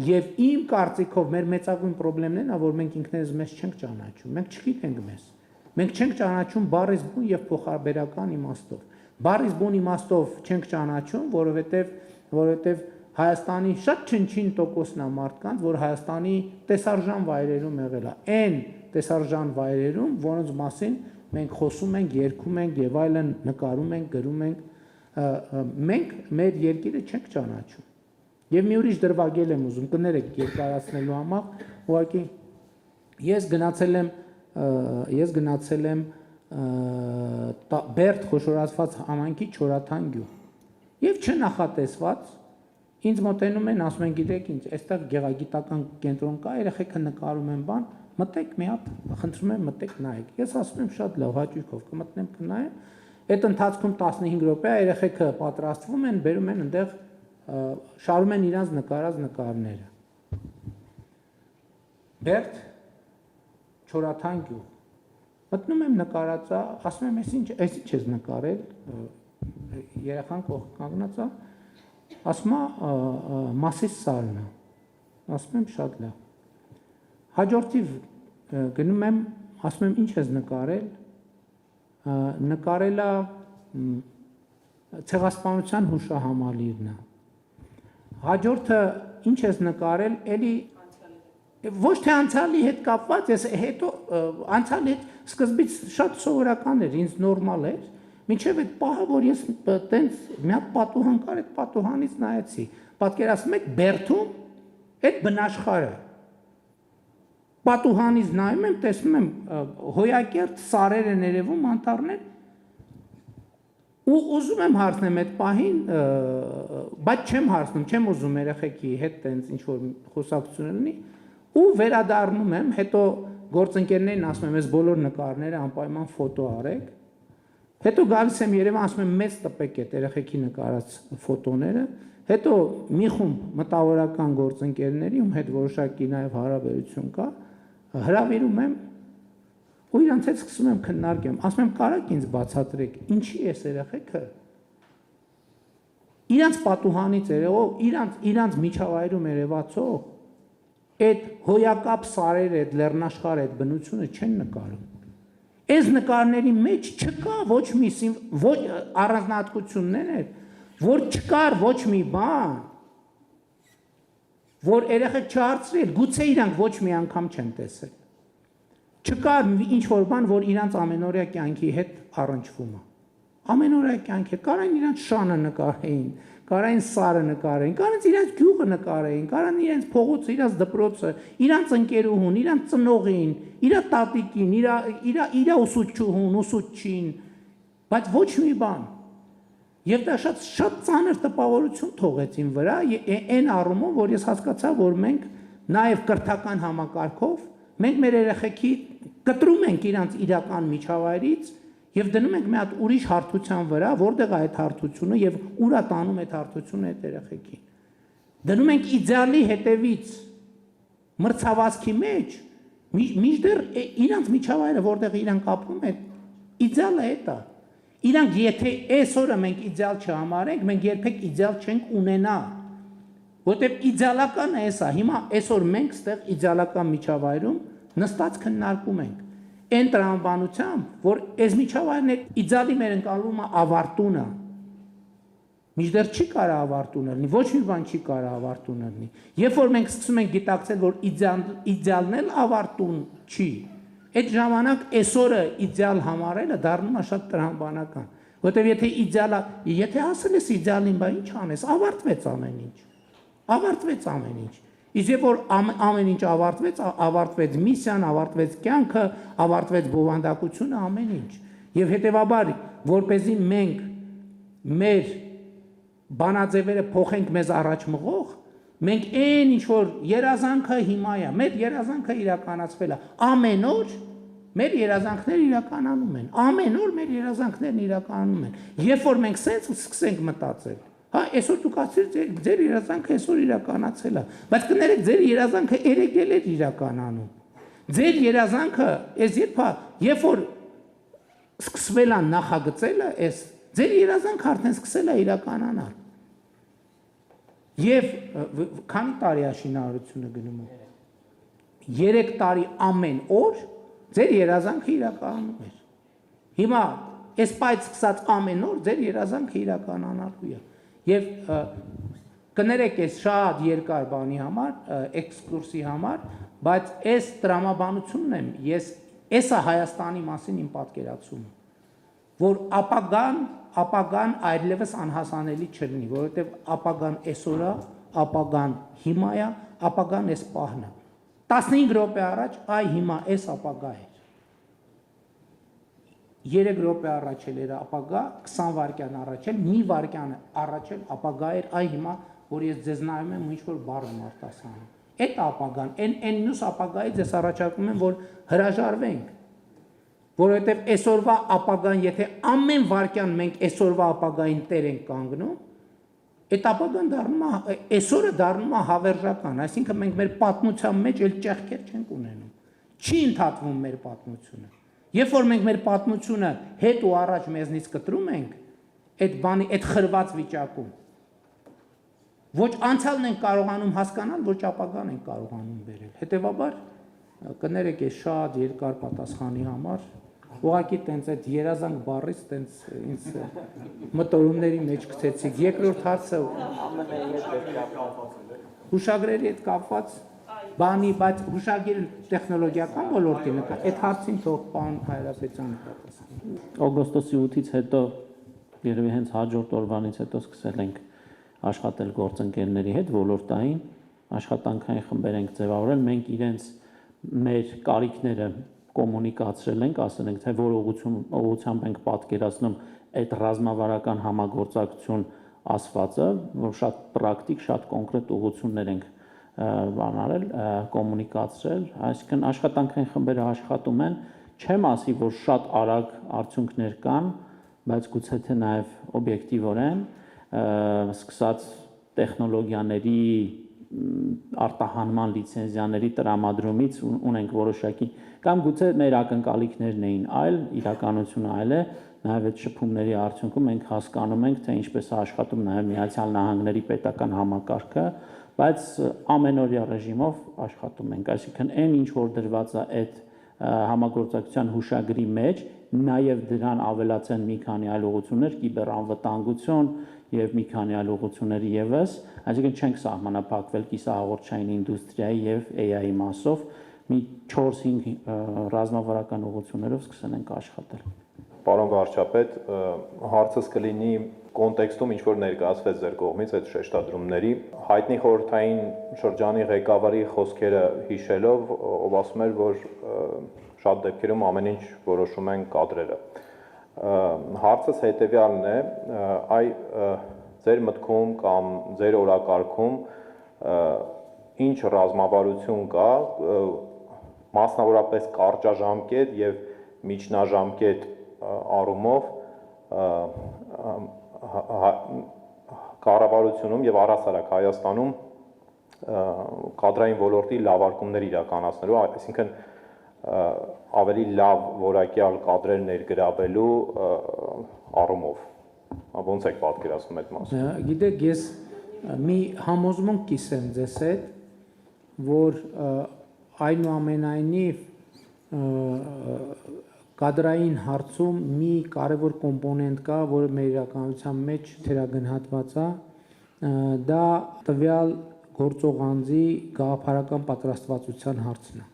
Եվ իմ կարծիքով մեր մեծագույն խնդիրն է, որ մենք ինքներս մեզ չենք ճանաչում, մենք չգիտենք մեզ։ Մենք չենք ճանաչում բառից բուն եւ փոխաբերական իմաստով։ Բառից բուն իմաստով չենք ճանաչում, որովհետեւ Հայաստանի շատ չնչին տոկոսն է մարդկանց, որ Հայաստանի տեսարժան վայրերում եղել է։ Այն տեսարժան վայրերում, որոնց մասին մենք խոսում ենք, երգում ենք եւ այլն, նկարում ենք, գրում ենք, մենք մեր երկիրը չենք ճանաչում։ Եվ մի ուրիշ դրվագել եմ ուզում, կներեք երկարացնելու համար, ուղղակի ես գնացել եմ Բերդ խոշորացված համայնքի Չորաթան գյուղ։ Եվ չնախատեսված ինձ մոտենում են, ասում են, գիտեք ինչ, այստեղ գեղագիտական կենտրոն կա, երեխեքը նկարում են բան, մտեք մի հատ, խնդրում եմ մտեք նայեք։ Ես ասում եմ շատ լավ, հաճույքով կմտնեմ կնայեմ։ Այդ ընթացքում 15 րոպե երեխեքը պատրաստվում են, բերում են այնտեղ շարում են իրանց նկարած նկարները։ Բերդ Չորաթան գյուղ։ Մտնում եմ նկարածա, ասում եմ, այս ինչ ես նկարել, երեխան կանգնած է, ասում է Մասիս սարն է, ասում եմ շատ լավ։ Հաջորդիվ գնում եմ, ասում եմ ինչ ես նկարել, նկարել է ցեղասպանության հուշահամալիրն է։ Հաջորդը ինչ ես նկարել, էլի ոչ թե անցյալի հետ կապված, ես հետո անցյալի հետ սկզբից շատ սովորական էր, ինձ նորմալ էր, մինչև այդ պահը, որ ես տենց մի հատ պատուհան կար, այդ պատուհանից նայեցի, պատկերացնում եք Բերդում այդ բնաշխարհը, պատուհանից նայում եմ, տեսնում եմ հոյակերտ սարեր են երևում, անտառներ, ու ուզում եմ հարցնեմ այդ պահին, բայց չեմ հարցնում, չեմ ուզում երեխեքի հետ տենց ինչ-որ խոսակցություն լինի, ու վերադառնում եմ, հետո գործընկերներին ասում եմ, այս բոլոր նկարները անպայման ֆոտո արեք, հետո գալիս եմ Երևան, ասում եմ, մեծ տպեք այդ երեխեքի նկարած ֆոտոները, հետո մի խումբ մտավորական գործընկերների, ում հետ որոշակի նաև հարաբերություն կա, հրավիրում եմ ու իրանց հետ սկսում եմ քննարկեմ, ասում եմ, կարաք ինձ բացատրեք, ինչի էս երեխեքը իրանց պատուհանից երևով, իրանց միջավայրում երևացող այդ հոյակապ սարերը, այդ լեռնաշխարհը, այդ բնությունը չեն նկարում։ Այս նկարների մեջ չկա ոչ մի առանձնահատկություններ էր, որ չկար ոչ մի բան, որ երեխեք չհարցրել, գուցե իրանք ոչ մի անգամ չեն տեսել։ Չկար ինչ-որ բան, որ իրանց ամենօրյա կյանքի հետ առնչվում է։ Ամենօրյա կյանքի հետ, կարան իրանց շանը նկարեին, կարան սարը նկարեին, կարան իրանց գյուղը նկարեին, կարան իրանց փողոցը, իրանց դպրոցը, իրանց ընկերուհուն, իրանց ծնողին, իր տատիկին, իր ուսուցչուհուն, ուսուցչին, բայց ոչ մի բան։ Եվ դա շատ ծանր տպավորություն թողեց իմ վրա, այն առումով, որ ես հասկացա, որ մենք նաև կրթական համակարգով մենք մեր երեխեքի կտրում ենք իրանց իրական միջավայրից եւ դնում ենք մի հատ ուրիշ հարթության վրա, որտեղ է այդ հարթությունը եւ ուրա տանում այդ հարթությունը այդ երեխեքին։ Դնում ենք իդեալի հետևից մրցավազքի մեջ, մինչդեռ իրանց միջավայրը, որտեղ իրանք ապրում են, իդեալը է դա։ Իրանք եթե այսօրը մենք իդեալ չհամարենք, մենք երբեք իդեալ չենք ունենա։ Որտեղ իդեալականը է սա, հիմա այսօր մենք ստեղ իդեալական միջավայրում նստած քննարկում ենք։ Այն տրամաբանությամբ, որ այս միջավայրն իդեալի մեր ընկալումը ավարտունը։ Մինչդեռ չի կարա ավարտունը լինի, ոչ մի բան չի կարա ավարտունը լինի։ Երբ որ մենք սկսում ենք գիտակցել, որ իդեալն էլ ավարտուն չի, Այդ ժամանակ այսօրը իդեալ համարելը դառնում է շատ տրամաբանական, որտեղ եթե հասել ես իդեալին, բա ինչ անես, ավարտվեց ամեն ինչ։ Ավարտվեց ամեն ինչ։ Իսկ երբ որ ամեն ինչ ավարտվեց միսիան, ավարտվեց կյանքը, ավարտվեց բովանդակությունը, ամեն ինչ։ Եվ հետևաբար, որպեսզի մենք մեր բանաձևերը փոխենք մեզ առաջ մղող, մենք այն ինչ որ երազանքը հիմա է, մեր երազանքը իրականացվել է, ամեն օր մեր երազանքները իրականանում են, ամեն օր մեր երազանքներն իրականանում են։ Երբ որ մենք սենց սկսենք մտածել, հա, այսօր դուք ասեցիք ձեր երազանքը այսօր իրականացել է, բայց կներեք ձեր երազանքը երեկ էր իրականանում։ Ձեր երազանքը այս երբ որ սկսվել է նախագծելը, ձեր երազանքը արդեն սկսել է իրականանալ։ Եվ քանի տարի է շինարարությունը գնում է։ 3 տարի ամեն օր ձեր երազանքը իրականանում էր։ Հիմա այս պայծ սկսած ամեն օր ձեր երազանքը իրականանալու է։ Եվ կներեք այս շատ երկար բանի համար, էքսկուրսի համար, բայց այս տրամաբանությունն եմ, էսա Հայաստանի մասին իմ պատկերացումը, որ ապագան այլևս անհասանելի չլինի, որովհետև ապագան այսօր է, ապագան հիմա է, ապագան այս պահն է։ 15 րոպե առաջ հիմա այս ապագա էր։ 3 րոպե առաջ էր ապագա, 20 վայրկյան առաջ էր, մի վայրկյան առաջ էր ապագա էր, հիմա որ ես ձեզ նայում եմ, ինչ որ բառ եմ արտասանում։ Այդ ապագան, այն մյուս ապագայից ես առաջարկում եմ, որ հրաժարվենք, որովհետև այսօրվա ապագան, եթե ամեն վայրկյան մենք այսօրվա ապագային տեր ենք կանգնում, այդ ապագան այսօրը դառնում է հավերժական, այսինքն մենք մեր պատմության մեջ էլ ճեղքեր չենք ունենում։ Չի ընդհատվում մեր պատմությունը։ Երբ որ մենք մեր պատմությունը հետ ու առաջ մեզնից կտրում ենք, այդ խրված վիճակում, ոչ անցյալն ենք կարողանում հասկանալ, ոչ ապագան ենք կարողանում բերել։ Հետևաբար կներեք այս շատ երկար պատասխանի համար, ուղղակի տենց այդ երազանք բառից տենց ինձ մտորումների մեջ գցեցիք։ Երկրորդ հարցը հուշագրերի հետ կապված բանի, բայց հուշագիր տեխնոլոգիական ոլորտի նկատմամբ այդ հարցին թող պարոն Հայրապետյանը պատասխանի։ Օգոստոսի 8-ից հետո երևի հենց հաջորդ օրվանից հետո սկսել ենք աշխատել գործընկերների հետ ոլորտային աշխատանքային խմբեր ենք ձևավորել, մենք իրենց մեր կարիքները կոմունիկացրել ենք, ասել ենք, թե որ ուղղությամբ ենք պատկերացնում այդ ռազմավարական համագործակցություն ասվածը, որ շատ պրակտիկ, շատ կոնկրետ ուղղություններ ենք բանարել, կոմունիկացրել, այսինքն աշխատանքային խմբերը աշխատում են, չեմ ասի, որ շատ արագ արդյունքներ կան, բայց գուցե թե նաև օբյեկտիվորեն, սկսած տեխնոլոգիաների արտահանման լիցենզիաների տրամադրումից ունենք որոշակի, կամ գուցե մեր ակնկալիքներն էին այլ, իրականությունը այլ է, նաև այդ շփումների արդյունքում մենք հասկանում ենք, թե ինչպես է աշխատում նաև Միացյալ Նահանգների պետական համակարգը, բայց ամենօրյա ռեժիմով աշխատում ենք, այսինքն այն ինչ որ դրված է այդ համագործակցության հուշագրի մեջ, նաև դրան ավելացան մի քանի այլ ուղղություններ, կիբերանվտանգություն եւ մի քանի այլ ուղղություններ եւս, այսինքն չենք սահմանափակվել կիսահաղորդչային ինդուստրիայի եւ AI-ի մասով, մի 4-5 ռազմավարական ուղղություններով սկսել ենք աշխատել։ Պարոն վարչապետ, հարցս կլինի կոնտեքստում ինչ որ ներկայացվեց ձեր կողմից այդ շեշտադրումների, հայտնի խորհրդային շրջանի ղեկավարի խոսքերը հիշելով, ով ասում էր, որ շատ դեպքերում ամեն ինչ որոշում են կադրերը։ Հարցս հետևյալն է, ձեր մտքում կամ ձեր օրակարգում ինչ ռազմավարություն կա, մասնավորապես կարճաժամկետ եւ միջնաժամկետ առումով կառավարությունում եւ առհասարակ Հայաստանում կադրային ոլորտի լավարկումներ իրականացնելու, այսինքն ավելի լավ որակյալ կադրեր ներգրավելու առումով։ Ոնց եք պատկերացնում այդ մասը։ Գիտեք, ես մի համոզմունք կիսեմ ձեզ հետ, որ այնուամենայնիվ կադրային հարցում մի կարևոր կոմպոնենտ կա, որը մեր իրականության մեջ թերագնահատված է, դա տվյալ գործող անձի գաղափարական պատրաստվածության հարցն է։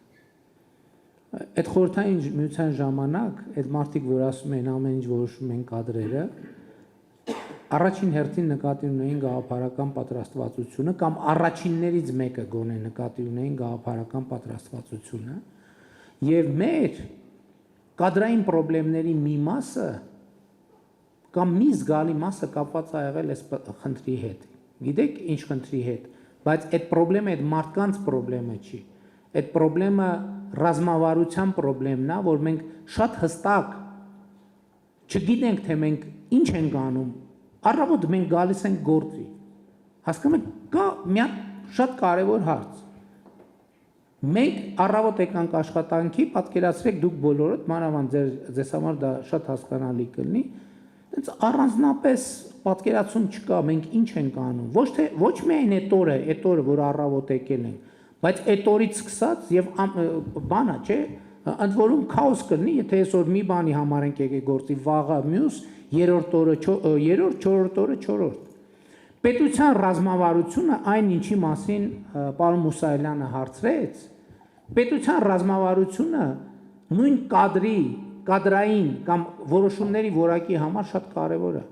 Այդ խորհրդային միության ժամանակ այդ մարդիկ, որ ասում են ամեն ինչ որոշում են կադրերը, առաջին հերթին նկատի ունեին գաղափարական պատրաստվածությունը կամ առաջիններից մեկը գոնե նկատի ունեին գաղափարական պատրաստվածությունը եւ մեր կադրային խնդիրների մի մասը կամ մի զգալի մասը կապված է եղել այս խնդրի հետ։ Գիտեք ինչ խնդրի հետ, բայց այդ խնդրը այդ մարդկանց խնդրը չի։ Այդ խնդրը ռազմավարության խնդրն է, որ մենք շատ հստակ չգիտենք, թե մենք ինչ ենք անում։ Առավոտ մենք գալիս ենք գործի։ Հասկանում եք, կա մի հատ շատ կարևոր հարց։ Մենք առավոտ եկանք աշխատանքի, պատկերացրեք դուք բոլորդ, մանավանդ ձեզ համար դա շատ հասկանալի կլինի, այնց առանձնապես պատկերացում չկա, մենք ինչ ենք անում։ Ոչ միայն այդ օրը, որ առավոտ եկել ենք, բայց այդ օրից սկսած եւ բանա, չէ, ընդ որում քաոս կլինի, եթե այսօր մի բանի համար ենք եկել գործի, վաղը մյուս, երրորդ օրը, չորրորդ օրը, չորրորդ։ Պետության ռազմավարությունը այն ինչի մասին պարոն Մուսայելյանը հարցրեց, պետության ռազմավարությունը նույն կադրային կամ որոշումների որակի համար շատ կարևոր է,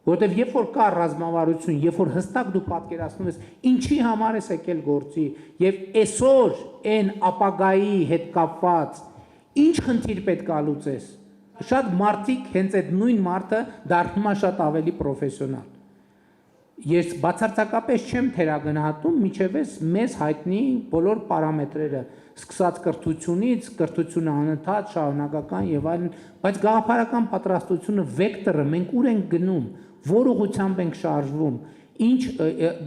որովհետև երբ որ կա ռազմավարություն, երբ որ հստակ դու պատկերացնում ես ինչի համար ես եկել գործի եւ այսօր այն ապագայի հետ կապված ինչ խնդիր պետք է լուծես, շատ մարդիկ հենց այդ նույն մարդը դառնում է շատ ավելի պրոֆեսիոնալ։ Ես բացարձակապես չեմ թերագնահատում միջև մեզ հայտնի բոլոր պարամետրերը, սկսած կրթությունից, կրթությունը անընդհատ, շարունակական եւ այլն, բայց գաղափարական պատրաստությունը վեկտորը մենք ուր ենք գնում, որ ուղղությամբ ենք շարժվում, ինչ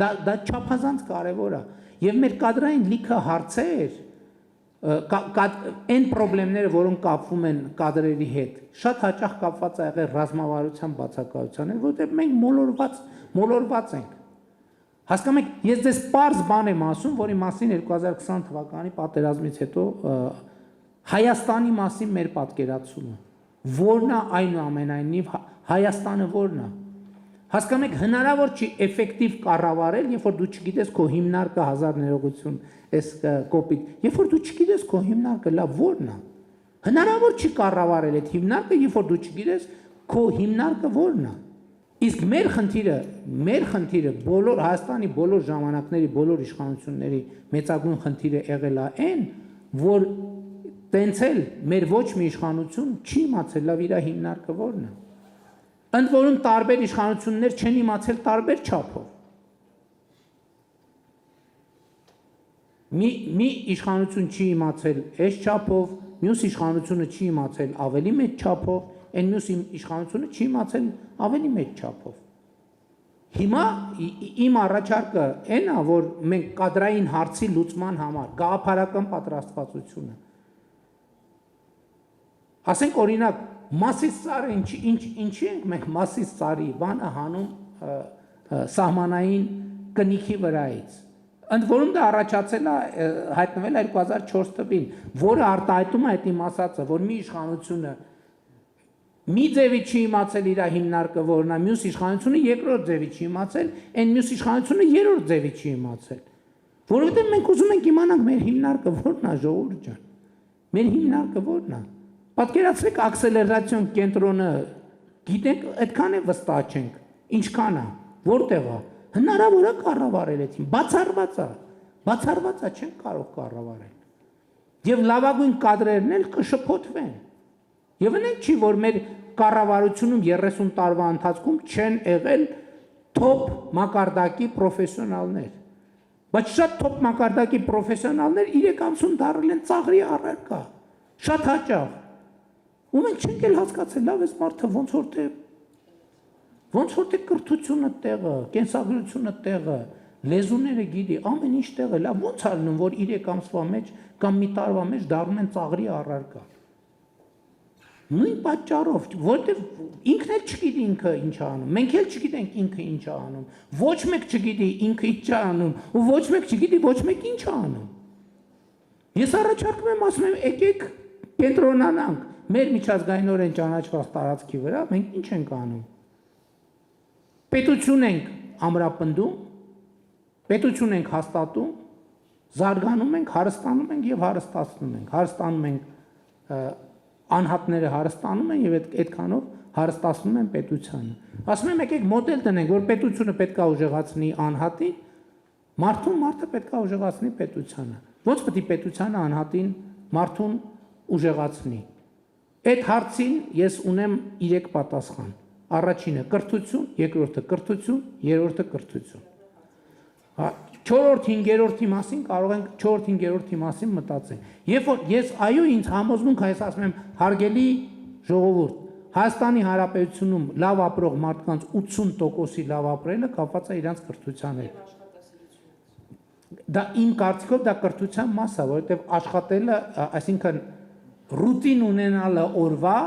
դա չափազանց կարևոր է եւ մեր կադրային լիքը հարցեր այն խնդիրները, որոնք կապվում են կադրերի հետ, շատ հաճախ կապված է եղել ռազմավարության բացակայության հետ, որտեղ մենք մոլորված ենք։ Հասկանում եք, ես ձեզ պարզ բան եմ ասում, որի մասին 2020 թվականի պատերազմից հետո Հայաստանի մասին մեր պատկերացումը, որն է այնուամենայնիվ Հայաստանը որն է։ Հասկանում եք, հնարավոր չի էֆեկտիվ կառավարել, երբ որ դու չգիտես քո հիմնարկը, հազար ներողություն, այս կոպիտ, երբ որ դու չգիտես քո հիմնարկը լավ որն է։ Հնարավոր չի կառավարել այդ հիմնարկը, երբ որ դու չգիտես քո հիմնարկը որն է։ Իսկ մեր խնդիրը բոլոր Հայաստանի բոլոր ժամանակների, բոլոր իշխանությունների մեծագույն խնդիրը եղել է այն, որ տենց էլ մեր ոչ մի իշխանություն չի իմացել լավ իր հիմնարկը որն է։ Ընդ որում տարբեր իշխանություններ չեն իմացել տարբեր չափով։ Մի իշխանություն չի իմացել այս չափով, մյուս իշխանությունը չի իմացել ավելի մեծ չափով, այն մյուս իշխանությունը չի իմացել ավելի մեծ չափով։ Հիմա իմ առաջարկը այն է, որ մենք կադրային հարցի լուծման համար գաղափարական պատրաստվածությունը։ Ասենք օրինակ Մասիս ծառը ինչի ենք մենք Մասիս ծառի բանը հանում սահմանային կնիքի վրայից։ Ընդ որում դա առաջացել է հայտնվել 2004 թվականին, որը արտահայտում է այդ իմ ասածը, որ մի իշխանությունը մի ձևի չի իմացել իր հիմնարկը որն է, մյուս իշխանությունը երկրորդ ձևի չի իմացել, այն մյուս իշխանությունը երրորդ ձևի չի իմացել։ Որովհետև մենք ուզում ենք իմանանք մեր հիմնարկը որն է, ժողովուրդ ջան։ Մեր հիմնարկը որն է։ Պատկերացրեք ակսելերացիոն կենտրոնը, գիտենք, այդքան է վստահ չենք, ինչքան է, որտեղ է, հնարավոր է կառավարել այդին, բացառված է, չենք կարող կառավարել։ Եվ լավագույն կադրերն էլ կշփոթվեն։ Եվ այնք չի, որ մեր կառավարությունում 30 տարվա ընթացքում չեն եղել թոփ մակարդակի պրոֆեսիոնալներ։ Բայց շատ թոփ մակարդակի պրոֆեսիոնալներ 3 ամսում դառել են ծաղրի առարկա, շատ հաճախ։ Ու մենք չենք էլ հասկացել, լավ էս մարդը ոնց որ թե կրթությունը տեղը, կենսագրությունը տեղը, լեզուները գիտի, ամեն ինչ տեղը, լավ ոնց է լինում, որ 3 ամսվա մեջ կամ մի տարվա մեջ դառնում են ծաղրի առարկա։ Նույն պատճառով, որտեղ ինքն էլ չգիտի ինքը ինչ է անում, մենք էլ չգիտենք ինքը ինչ է անում, ոչ մեկ չգիտի ինքը ինչ է անում, ու ոչ մեկ չգիտի ոչ մեկ ինչ է անում։ Ես առաջարկում եմ, ասում եմ, եկեք կենտրոնանանք մեր միջազգայինորեն ճանաչված տարածքի վրա, մենք ինչ ենք անում։ Պետություն ենք ամրապնդում, պետություն ենք հաստատում, զարգանում ենք, հարստանում ենք եւ հարստացնում ենք։ Հարստանում ենք անհատները հարստանում են եւ այդքանով հարստացնում են պետությանը։ Ասում եմ եկեք մոդել տնենք, որ պետությունը պետք է ուժեղացնի անհատին, մարդը պետք է ուժեղացնի պետությանը։ Ոնց պետք է պետությանը անհատին մարդուն ուժեղացնի։ Այդ հարցին ես ունեմ 3 պատասխան։ Առաջինը կրթություն, երկրորդը կրթություն, երրորդը կրթություն։ 4-5-րդի մասին կարող ենք 4-5-րդի մասին մտածել։ Երբ որ ես այո ինձ համոզմունք այս ասում եմ հարգելի ժողովուրդ, Հայաստանի Հանրապետությունում լավ ապրող մարդկանց 80%-ի լավ ապրելը կապված է իրանց կրթության հետ։ Դա իմ կարծիքով դա կրթության մաս է, որովհետև աշխատելը, այսինքն ռուտին ունենալը օրվա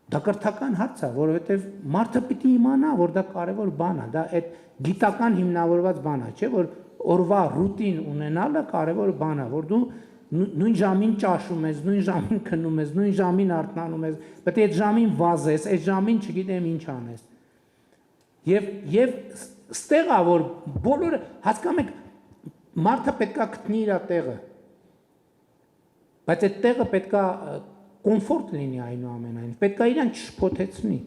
դա կրթական հարց է, որովհետև մարդը պիտի իմանա, որ դա կարևոր բան է, դա այդ գիտական հիմնավորված բան է, չէ՞ որ օրվա ռուտին ունենալը կարևոր բան է, որ դու նույն ժամին ճաշում ես, նույն ժամին քնում ես, նույն ժամին արթնանում ես, պետք է այդ ժամին վազես, այդ ժամին չգիտեմ ինչ անես։ Եվ ստեղ է որ բոլորը հասկանում եք մարդը պետքա գտնի իր տեղը։ Բայց այդ տեղը պետքա կոմֆորտ լինի այնուամենայնիվ, պետքա իրան չշփոթեցնի։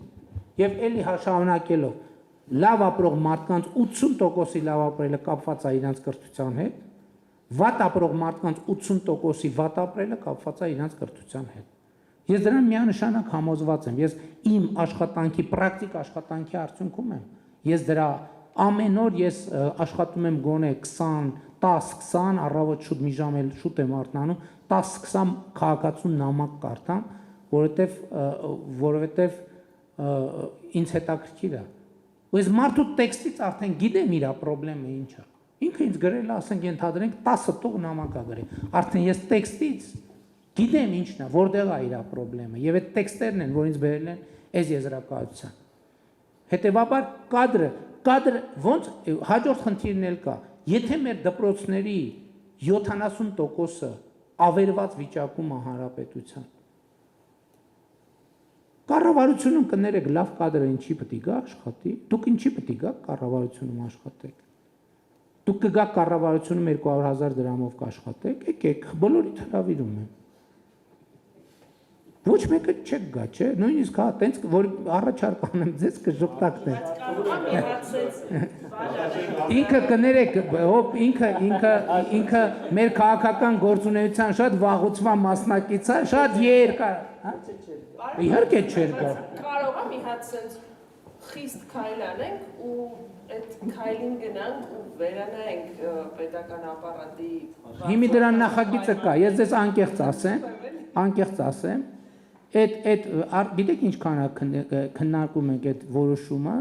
Եվ էլի շարունակելով լավ ապրող մարդկանց 80%-ի լավ ապրելը կապված է իրանց կրթության հետ, վատ ապրող մարդկանց 80%-ի վատ ապրելը կապված է իրանց կրթության հետ։ Ես դրան միանշանակ համոզված եմ, ես իմ աշխատանքի, պրակտիկ աշխատանքի արդյունքում եմ։ Ես դրա ամեն օր ես աշխատում եմ գոնե 10-20 առավոտ շուտ մի ժամ էլ շուտ եմ արթնանում, 10-20 քաղաքացու նամակ կարդամ, որովհետև ինձ հետաքրքիր է։ Ու ես մարդու տեքստից արդեն գիտեմ իր խնդրեմը ինչ է։ Ինքը ինձ գրել է, ասենք ենթադրենք 10 տող նամակ է գրել։ Արդեն ես տեքստից գիտեմ ինչն է, որտեղ է իր խնդրեմը, եւ այդ տեքստերն են, որ ինձ բերել են այս եզրակացության։ Հետևաբար կադրը ոնց հաջորդ խնդիրն էլ կա։ Եթե մեր դպրոցների 70%-ը ավերված վիճակում է հանրապետության, կառավարությունում կներեք լավ կադրը ինչի պետք է գա աշխատի, դուք ինչի պետք է գա կառավարությունում աշխատեք։ Դուք կգաք կառավարությունում 200,000 դրամով կաշխատեք, եկեք, բոլորիդ հրավիրում եմ։ Ոչ մեկը չեք գա, չէ՞, նույնիսկ հա, տենց որ առաջարկ անեմ ձեզ կժպտակներ։ Ինքը կներեք, ինքը մեր քաղաքական գործունեության շատ վաղուցման մասնակից է, շատ երկար, հա։ Իհարկե չէր գա։ Կարող է մի հատ sense խիստ քայլ անենք ու այդ քայլին գնանք ու վերանայենք պետական ապարատի։ Հիմի դրան նախագիծը կա, ես ձեզ անկեղծ ասեմ, գիտեք ինչքան քննարկում ենք այդ որոշումը,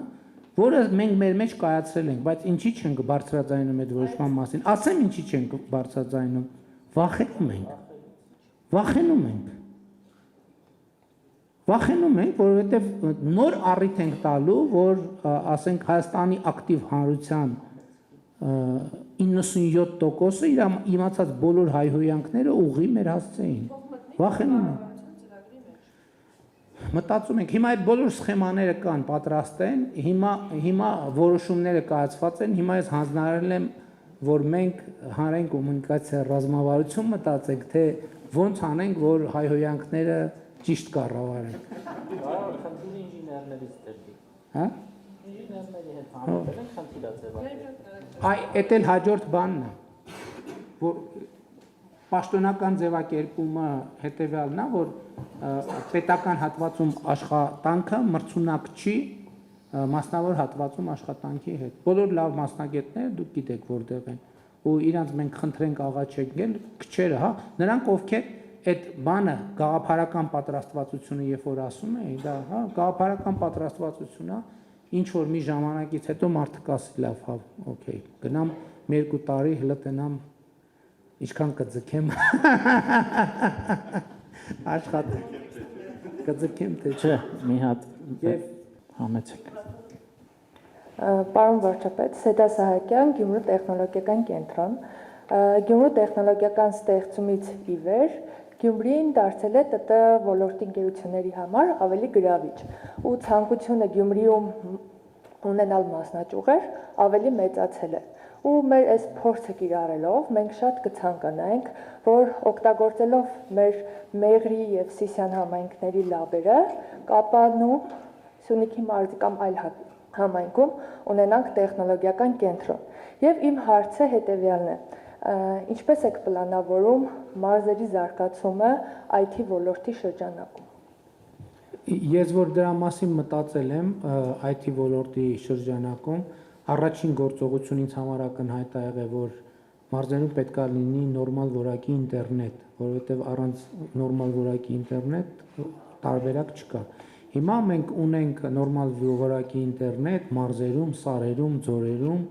որը մենք մեր մեջ կայացրել ենք, բայց ինչի չենք բարձրաձայնում այդ որոշման մասին։ Ասեմ ինչի չենք բարձրաձայնում։ Վախենում ենք, որովհետև նոր առիթ ենք տալու, որ ասենք Հայաստանի ակտիվ հանրության 97%-ը իր իմացած բոլոր հայհոյանքները ուղղի մեր հասցեին։ Վախենում ենք։ Մտածում ենք, հիմա այդ բոլոր սխեմաները կան, պատրաստ են, հիմա որոշումները կայացված են, հիմա ես հանձնարարել եմ, որ մենք հանրային կոմունիկացիա ռազմավարություն մտածենք, թե ոնց անենք, որ հայհոյանքները ճիշտ կառավարենք։ Խնդիրը ինժեներներից դեպի։ Հա? Ինժեներների հետ համատեղ են խնդիրը ձևակերպել։ Այդ էլ հաջորդ բանն է, որ պաշտոնական ձևակերպումը հետևյալն է, որ պետական հատվածում աշխատանքը մրցունակ չի մասնավոր հատվածում աշխատանքի հետ։ Բոլոր լավ մասնագետները դուք գիտեք որտեղ են, ու իրանց մենք խնդրենք աղաչել քչերը, հա, նրանք ովքեր այդ բանը գաղափարական պատրաստվածությունը երբ որ ասում են, դա, հա, գաղափարական պատրաստվածությունն է, ինչ որ մի ժամանակից հետո մարդը կասի լավ, հա, օքեյ, գնամ 2 տարի հլտենամ ինչքան կձգեմ աշխատեմ, կձգեմ թե չէ, մի հատ եւ համեցեք։ Պարոն վարչապետ, Սեդա Սահակյան, Գյումրու տեխնոլոգիական կենտրոն։ Գյումրու տեխնոլոգիական ստեղծումից ի վեր Գյումրին դարձել է ՏՏ ոլորտի ընկերությունների համար ավելի գրավիչ ու ցանկությունը Գյումրիում ունենալ մասնաճյուղեր ավելի մեծացել է։ Ու մեր այս փորձը կիրառելով մենք շատ կցանկանայինք, որ օգտագործելով մեր Մեղրի եւ Սիսիան համայնքների լաբերը, Կապանում, Սյունիքի մարզի կամ այլ համայնքում ունենանք տեխնոլոգիական կենտրոն։ Եվ իմ հարցը հետեւյալն է. ինչպես եք պլանավորում մարզերի զարգացումը IT ոլորտի շրջանակում։ Ես որ դրա մասին մտածել եմ IT ոլորտի շրջանակում, առաջին գործողություն ինձ համար ակնհայտ է եղել, որ մարզերում պետք է լինի նորմալ որակի ինտերնետ, որովհետև առանց նորմալ որակի ինտերնետ տարբերակ չկա։ Հիմա մենք ունենք նորմալ որակի ինտերնետ մարզերում, սարերում, ձորերում,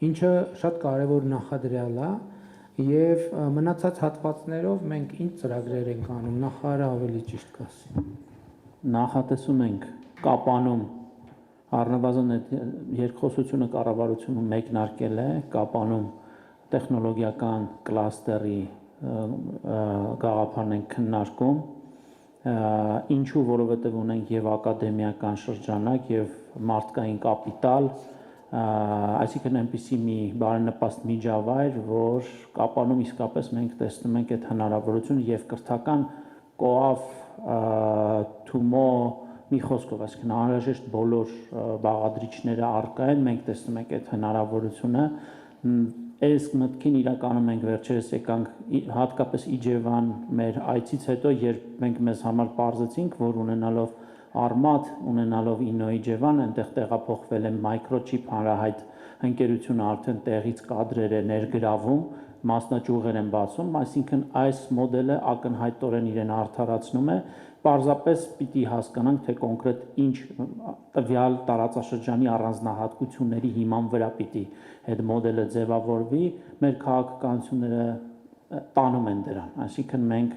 ինչը շատ կարևոր նախադրյալ է, եւ մնացած հատվածներով մենք ինչ ծրագրեր ենք անում, նախարարը ավելի ճիշտ կասի։ Նախատեսում ենք Կապանում առնվազն այդ երկխոսությունը կառավարությունը մեկնարկել է Կապանում տեխնոլոգիական կլաստերի գաղափարն ենք քննարկում, ինչու, որովհետև ունենք եւ ակադեմիական շրջանակ եւ մարդկային կապիտալ, այսինքն այնպիսի մի բարենպաստ միջավայր, որ Կապանում իսկապես մենք տեսնում ենք այդ հնարավորությունը եւ կրթական կոավ Թումո մի խոսքով, այսինքն անհրաժեշտ բոլոր բաղադրիչները առկա են, մենք տեսնում ենք այդ հնարավորությունը, այս մտքին իրականում մենք վերջերս եկանք հատկապես Իջևան մեր այցից հետո, երբ մենք մեզ համար պարզեցինք, որ ունենալով Արմատ, ունենալով Ինո Իջևան, այնտեղ տեղափոխվել է Microchip հանրահայտ ընկերությունը արդեն տեղից կադրեր է ներգրավում, մասնաճյուղեր են բացում, այսինքն այս մոդելը ակնհայտորեն իրեն արդարացնում է, պարզապես պիտի հասկանանք, թե կոնկրետ ինչ տվյալ տարածաշրջանի առանձնահատկությունների հիման վրա պիտի այդ մոդելը ձևավորվի, մեր քաղաքականությունները տանում են դրան, այսինքն մենք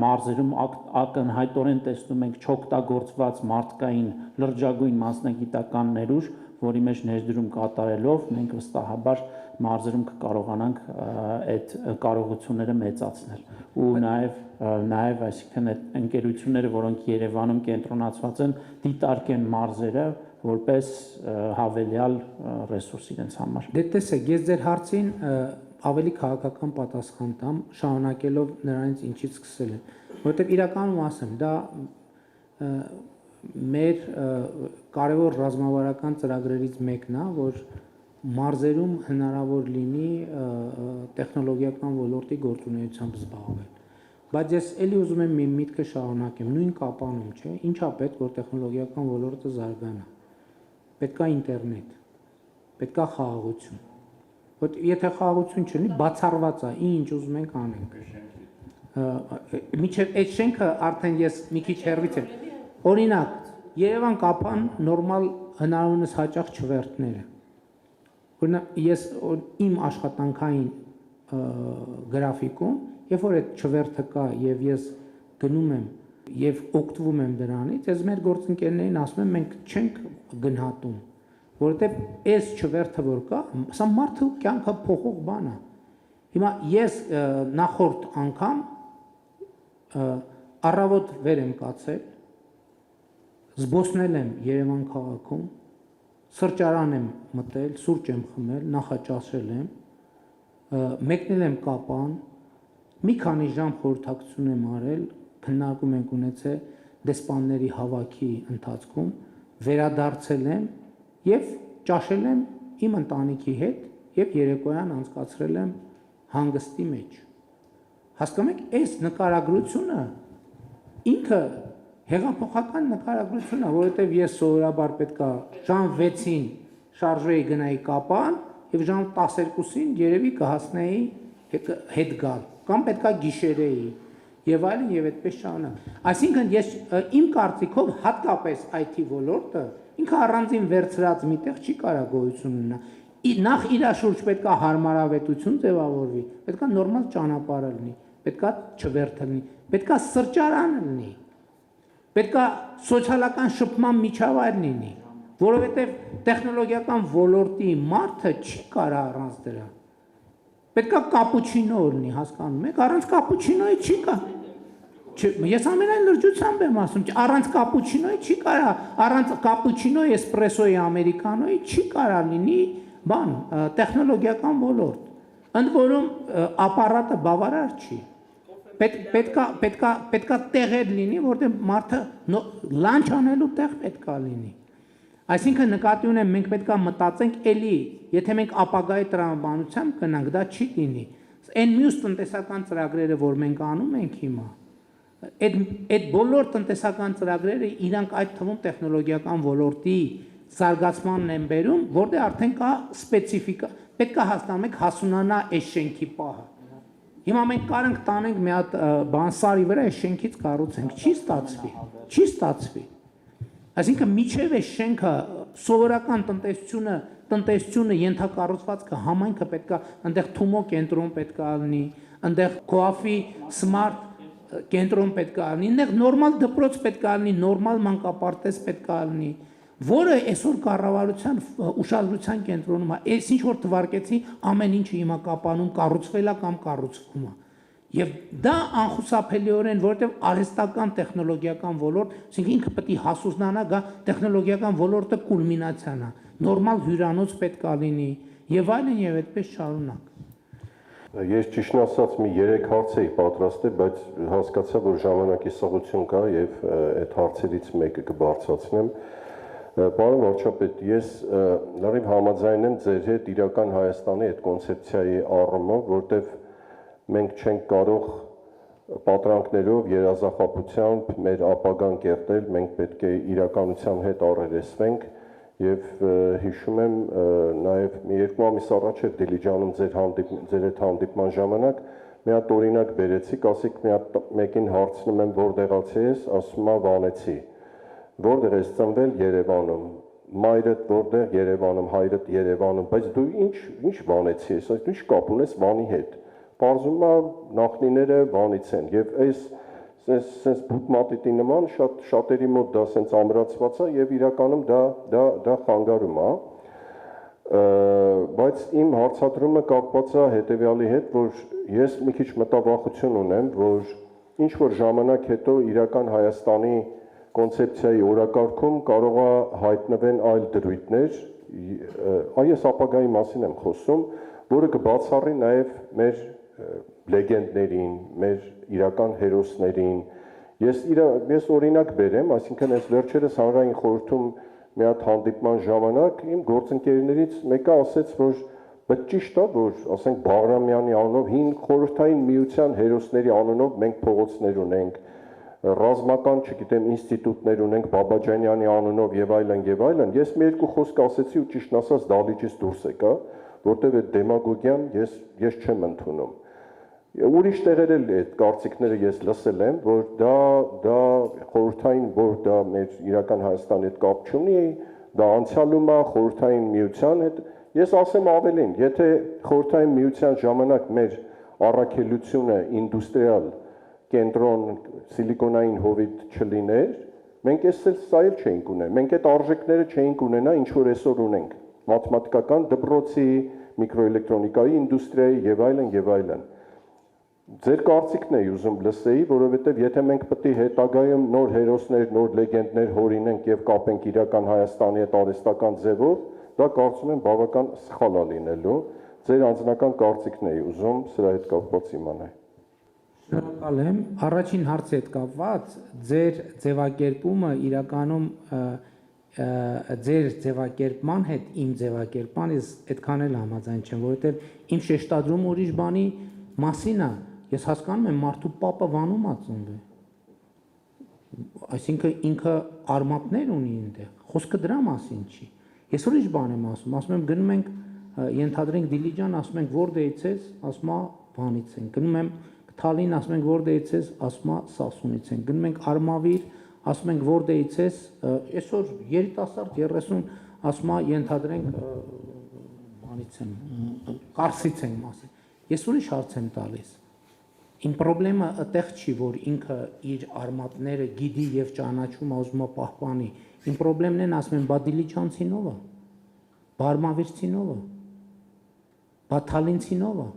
մարզերում ակնհայտորեն տեսնում ենք չօգտագործված մարդկային լրջագույն մասնագիտական ներուժ, որի մեջ ներդրում կատարելով մենք վստահաբար մարզերում կկարողանանք այդ կարողությունները մեծացնել ու նաև այսինքն այդ ընկերությունները, որոնք Երևանում կենտրոնացված են, դիտարկեն մարզերը որպես հավելյալ ռեսուրս իրենց համար։ Դե տեսեք, ես ձեր հարցին ավելի քաղաքական պատասխան տամ, շարունակելով նրանից ինչից սկսել եմ, որովհետև իրականում ասեմ, դա մեր կարևոր ռազմավարական ծրագրերից մեկն է, որ մարզերում հնարավոր լինի տեխնոլոգիական ոլորտի գործունեությամբ զբաղվել։ Բայց ես էլի ուզում եմ մի միտքը շարունակեմ, նույն Կապանում, չէ՞, ինչա պետք որ տեխնոլոգիական ոլորտը զարգանա։ Պետք է ինտերնետ, պետք է խաղաղություն։ Որ եթե խաղաղություն չլինի, բացառված է, ինչ ուզում ենք անենք։ Միջև այդ շենքը արդեն ես մի քիչ հեռվից եմ։ Օրինակ, Երևան-Կապան նորմալ հնարավորինս հաճախ չվերթները։ Օրինակ, ես իմ աշխատանքային գրաֆիկում, երբ որ այդ չվերթը կա եւ ես գնում եմ եւ օգտվում եմ դրանից, ես մեր գործընկերներին ասում եմ, մենք չենք գնահատում, որովհետեւ այս չվերթը որ կա, սա մարդու կյանքը փոխող բան է։ Հիմա ես նախորդ անգամ առավոտ վեր եմ կացել, զբոսնել եմ Երևան քաղաքում, սրճարան եմ մտել, սուրճ եմ խմել, նախաճաշել եմ, մեկնել եմ Կապան, մի քանի ժամ խորհրդակցություն եմ արել, քննարկում ենք ունեցել դեսպանների հավաքի ընթացքում, վերադարձել եմ եւ ճաշել եմ իմ ընտանիքի հետ եւ երեկոյան անցկացրել եմ հանգստի մեջ։ Հասկանում եք, այս նկարագրությունը ինքը հեղափոխական նկարագրություն է, որովհետև ես սովորաբար պետք է ժամ 6-ին շարժեի գնայի Կապան եւ ժամ 12-ին երևի կհասնեի հետ գալ կամ պետք է գիշերեի եւ այլն եւ այդպես շարունակ։ Այսինքն ես իմ կարծիքով հատկապես IT ոլորտը ինքը առանձին վերցրած միտեղ չի կարա գոյություն ունենա։ Նախ իր շուրջ պետք է հարմարավետություն ձևավորվի, պետք է նորմալ ճանապարհ լինի, պետք է չվերթ լինի, պետք է սրճարան լինի, պետք է սոցիալական շփման միջավայր լինի, որովհետև տեխնոլոգիական ոլորտի մարդը չի կարա առանց դրա։ Պետք է կապուչինո լինի, հասկանում եք, առանց կապուչինոյի չի կա։ Ես ամենայն լրջությամբ եմ ասում, առանց կապուչինոյի չի կարա, առանց կապուչինոյի, էսպրեսոյի, ամերիկանոյի չի կարա լինի բան, տեխնոլոգիական ոլորտ, ընդ որում ապարատը բավարար չի։ Պետքա տեղեր լինի, որտեղ մարդը լանչ անելու տեղ պետքա լինի։ Այսինքն նկատի ունեմ, մենք պետքա մտածենք էլի, եթե մենք ապագայի տրամաբանությամբ գնանք, դա չի լինի։ Այն մյուս տնտեսական ծրագրերը, որ մենք անում ենք հիմա, այդ բոլոր տնտեսական ծրագրերը իրանք այդ թվում տեխնոլոգիական ոլորտի զարգացմանն են բերում, որտեղ արդեն կա սպეციფիկա, պետք է հասկանանք հասունանա այս շենքի պահը։ Հիմա մենք կարանք տանենք մի հատ բան սարի վրա այս շենքից կառուցենք, չի ստացվի։ Այսինքն միջև այս շենքը սովորական տնտեսությունը ենթակառուցվածքը համայնքը պետք է այնտեղ Թումո կենտրոն պետք է լինի, այնտեղ Coafi Smart կենտրոն պետք է լինի, այնտեղ նորմալ դպրոց պետք է լինի, նորմալ մանկապարտեզ պետք է լինի, որը այսօր կառավարության ուշադրության կենտրոնում է, այս ինչ որ թվարկեցի, ամեն ինչը հիմա կապանում կառուցվել է կամ կառուցվում է։ Եվ դա անխուսափելիորեն, որովհետև արհեստական տեխնոլոգիական ոլորտ, ասենք ինքը պետք է հասունանա, գա տեխնոլոգիական ոլորտը կուլմինացիան է, նորմալ հյուրանոց պետք է լինի եւ այլն եւ այդպես շարունակ։ Ես ճիշտն ասած մի 3 հարց էի պատրաստել, բայց հասկացա, որ ժամանակի սղություն կա եւ այդ հարցերից մեկը կբարձրացնեմ։ Պարոն վարչապետ, ես լրիվ համաձայն եմ ձեր հետ իրական Հայաստանի այդ կոնցեպցիայի առումով, որտեղ մենք չենք կարող պատրանքներով, երազախապությամբ մեր ապագան կերտել, մենք պետք է իրականության հետ առերեսվենք եւ հիշում եմ նաեւ մի 2 ամիս առաջ էր Դիլիջանում ձեր հետ հանդիպման ժամանակ մի հատ օրինակ բերեցիք, ասիք մեկին հարցնում եմ որտեղացի ես, ասում է Վանեցի, որտեղ ես ծնվել Երևանում, մայրդ որտեղ Երևանում, հայրդ Երևանում, բայց դու ինչ Վանեցի ես, ինչ կապ ունես Վանի հետ։ Պարզվում է նախնիները Վանից են եւ այս բուտմատիտի նման շատերի մոտ դա սենց ամրացված է եւ իրականում դա խանգարում է, բայց իմ հարցադրումը կապված է հետեւյալի հետ, որ ես մի քիչ մտավախություն ունեմ, որ ինչ որ ժամանակ հետո իրական Հայաստանի կոնցեպցիայի օրակարգում կարող է հայտնվեն այլ դրույթներ, այս ապագայի մասին եմ խոսում, որը կբացառի նաեւ մեր լեգենդներին, մեր իրական հերոսներին։ Ես օրինակ բերեմ, այսինքն այս վերջերս հանրային խորհրդում մի հատ հանդիպման ժամանակ իմ գործընկերներից մեկը ասեց, որ բայց ճիշտ է, որ ասենք Բաղրամյանի անունով հին խորհրդային միության հերոսների անունով մենք փողոցներ ունենք, ռազմական, չգիտեմ, ինստիտուտներ ունենք Բաբաջանյանի անունով եւ այլն եւ այլն։ Ես մի երկու խոսք ասեցի ու ճիշտ ասած դալիճից դուրս եկա, որտեղ այդ դեմագոգիան ես չեմ ընդունում։ Ուրիշ տեղեր էլ այդ կարծիքները ես լսել եմ, որ դա խորհրդային, որ դա մեր իրական Հայաստանի հետ կապ չունի, դա անցյալում է խորհրդային միության հետ։ Ես ասեմ ավելին, եթե խորհրդային միության ժամանակ մեր առաքելությունը ինդուստրիալ կենտրոն սիլիկոնային հովիտ չլիներ, մենք սա էլ չէինք ունենա, մենք այդ արժեքները չէինք ունենա, ինչ որ այսօր ունենք, մաթեմատիկական դպրոցի, միկրոէլեկտրոնիկայի ինդուստրիայի եւ այլն եւ այլն։ Ձեր կարծիքն էի ուզում լսեի, որովհետեւ եթե մենք պետք է հետագայում նոր հերոսներ, նոր լեգենդներ հորինենք եւ կապենք իրական Հայաստանի հետ արհեստական ձևով, դա կարծում եմ բավական սխալ է լինելու։ Ձեր անձնական կարծիքն էի ուզում սրա հետ կապված իմանալ։ Շնորհակալ եմ։ Առաջին հարցի հետ կապված ձեր ձևակերպումը իրականում ձեր ձևակերպման հետ իմ ձևակերպման ես այդքան էլ համաձայն չեմ, որովհետև իմ շեշտադրումը ուրիշ բանի մասին է։ Ես հասկանում եմ մարդու պապը Վանում է ծնվել։ Այսինքն ինքը արմատներ ունի այնտեղ։ Խոսքը դրա մասին չի։ Ես ուրիշ բան եմ ասում եմ գնում ենք ենթադրենք Դիլիջան, ասում ենք որտեղից ես, ասում է Վանից են։ Գնում եմ Թալին, ասում ենք որտեղից ես, ասում է Սասունից են։ Գնում ենք Արմավիր, ասում ենք որտեղից ես, այսօր երիտասարդ 30 ասում է ենթադրենք Վանից են, Կարսից են ասել։ Ես ուրիշ հարց եմ տալիս։ Իմ խնդրեմը այդտեղ չի, որ ինքը իր արմատները գիտի եւ ճանաչում ուզում է պահպանի։ Իմ խնդրեմն են ասում են, բա Դիլիջանցինովը, Բարմավիրցինովը, բա Թալինցինովը։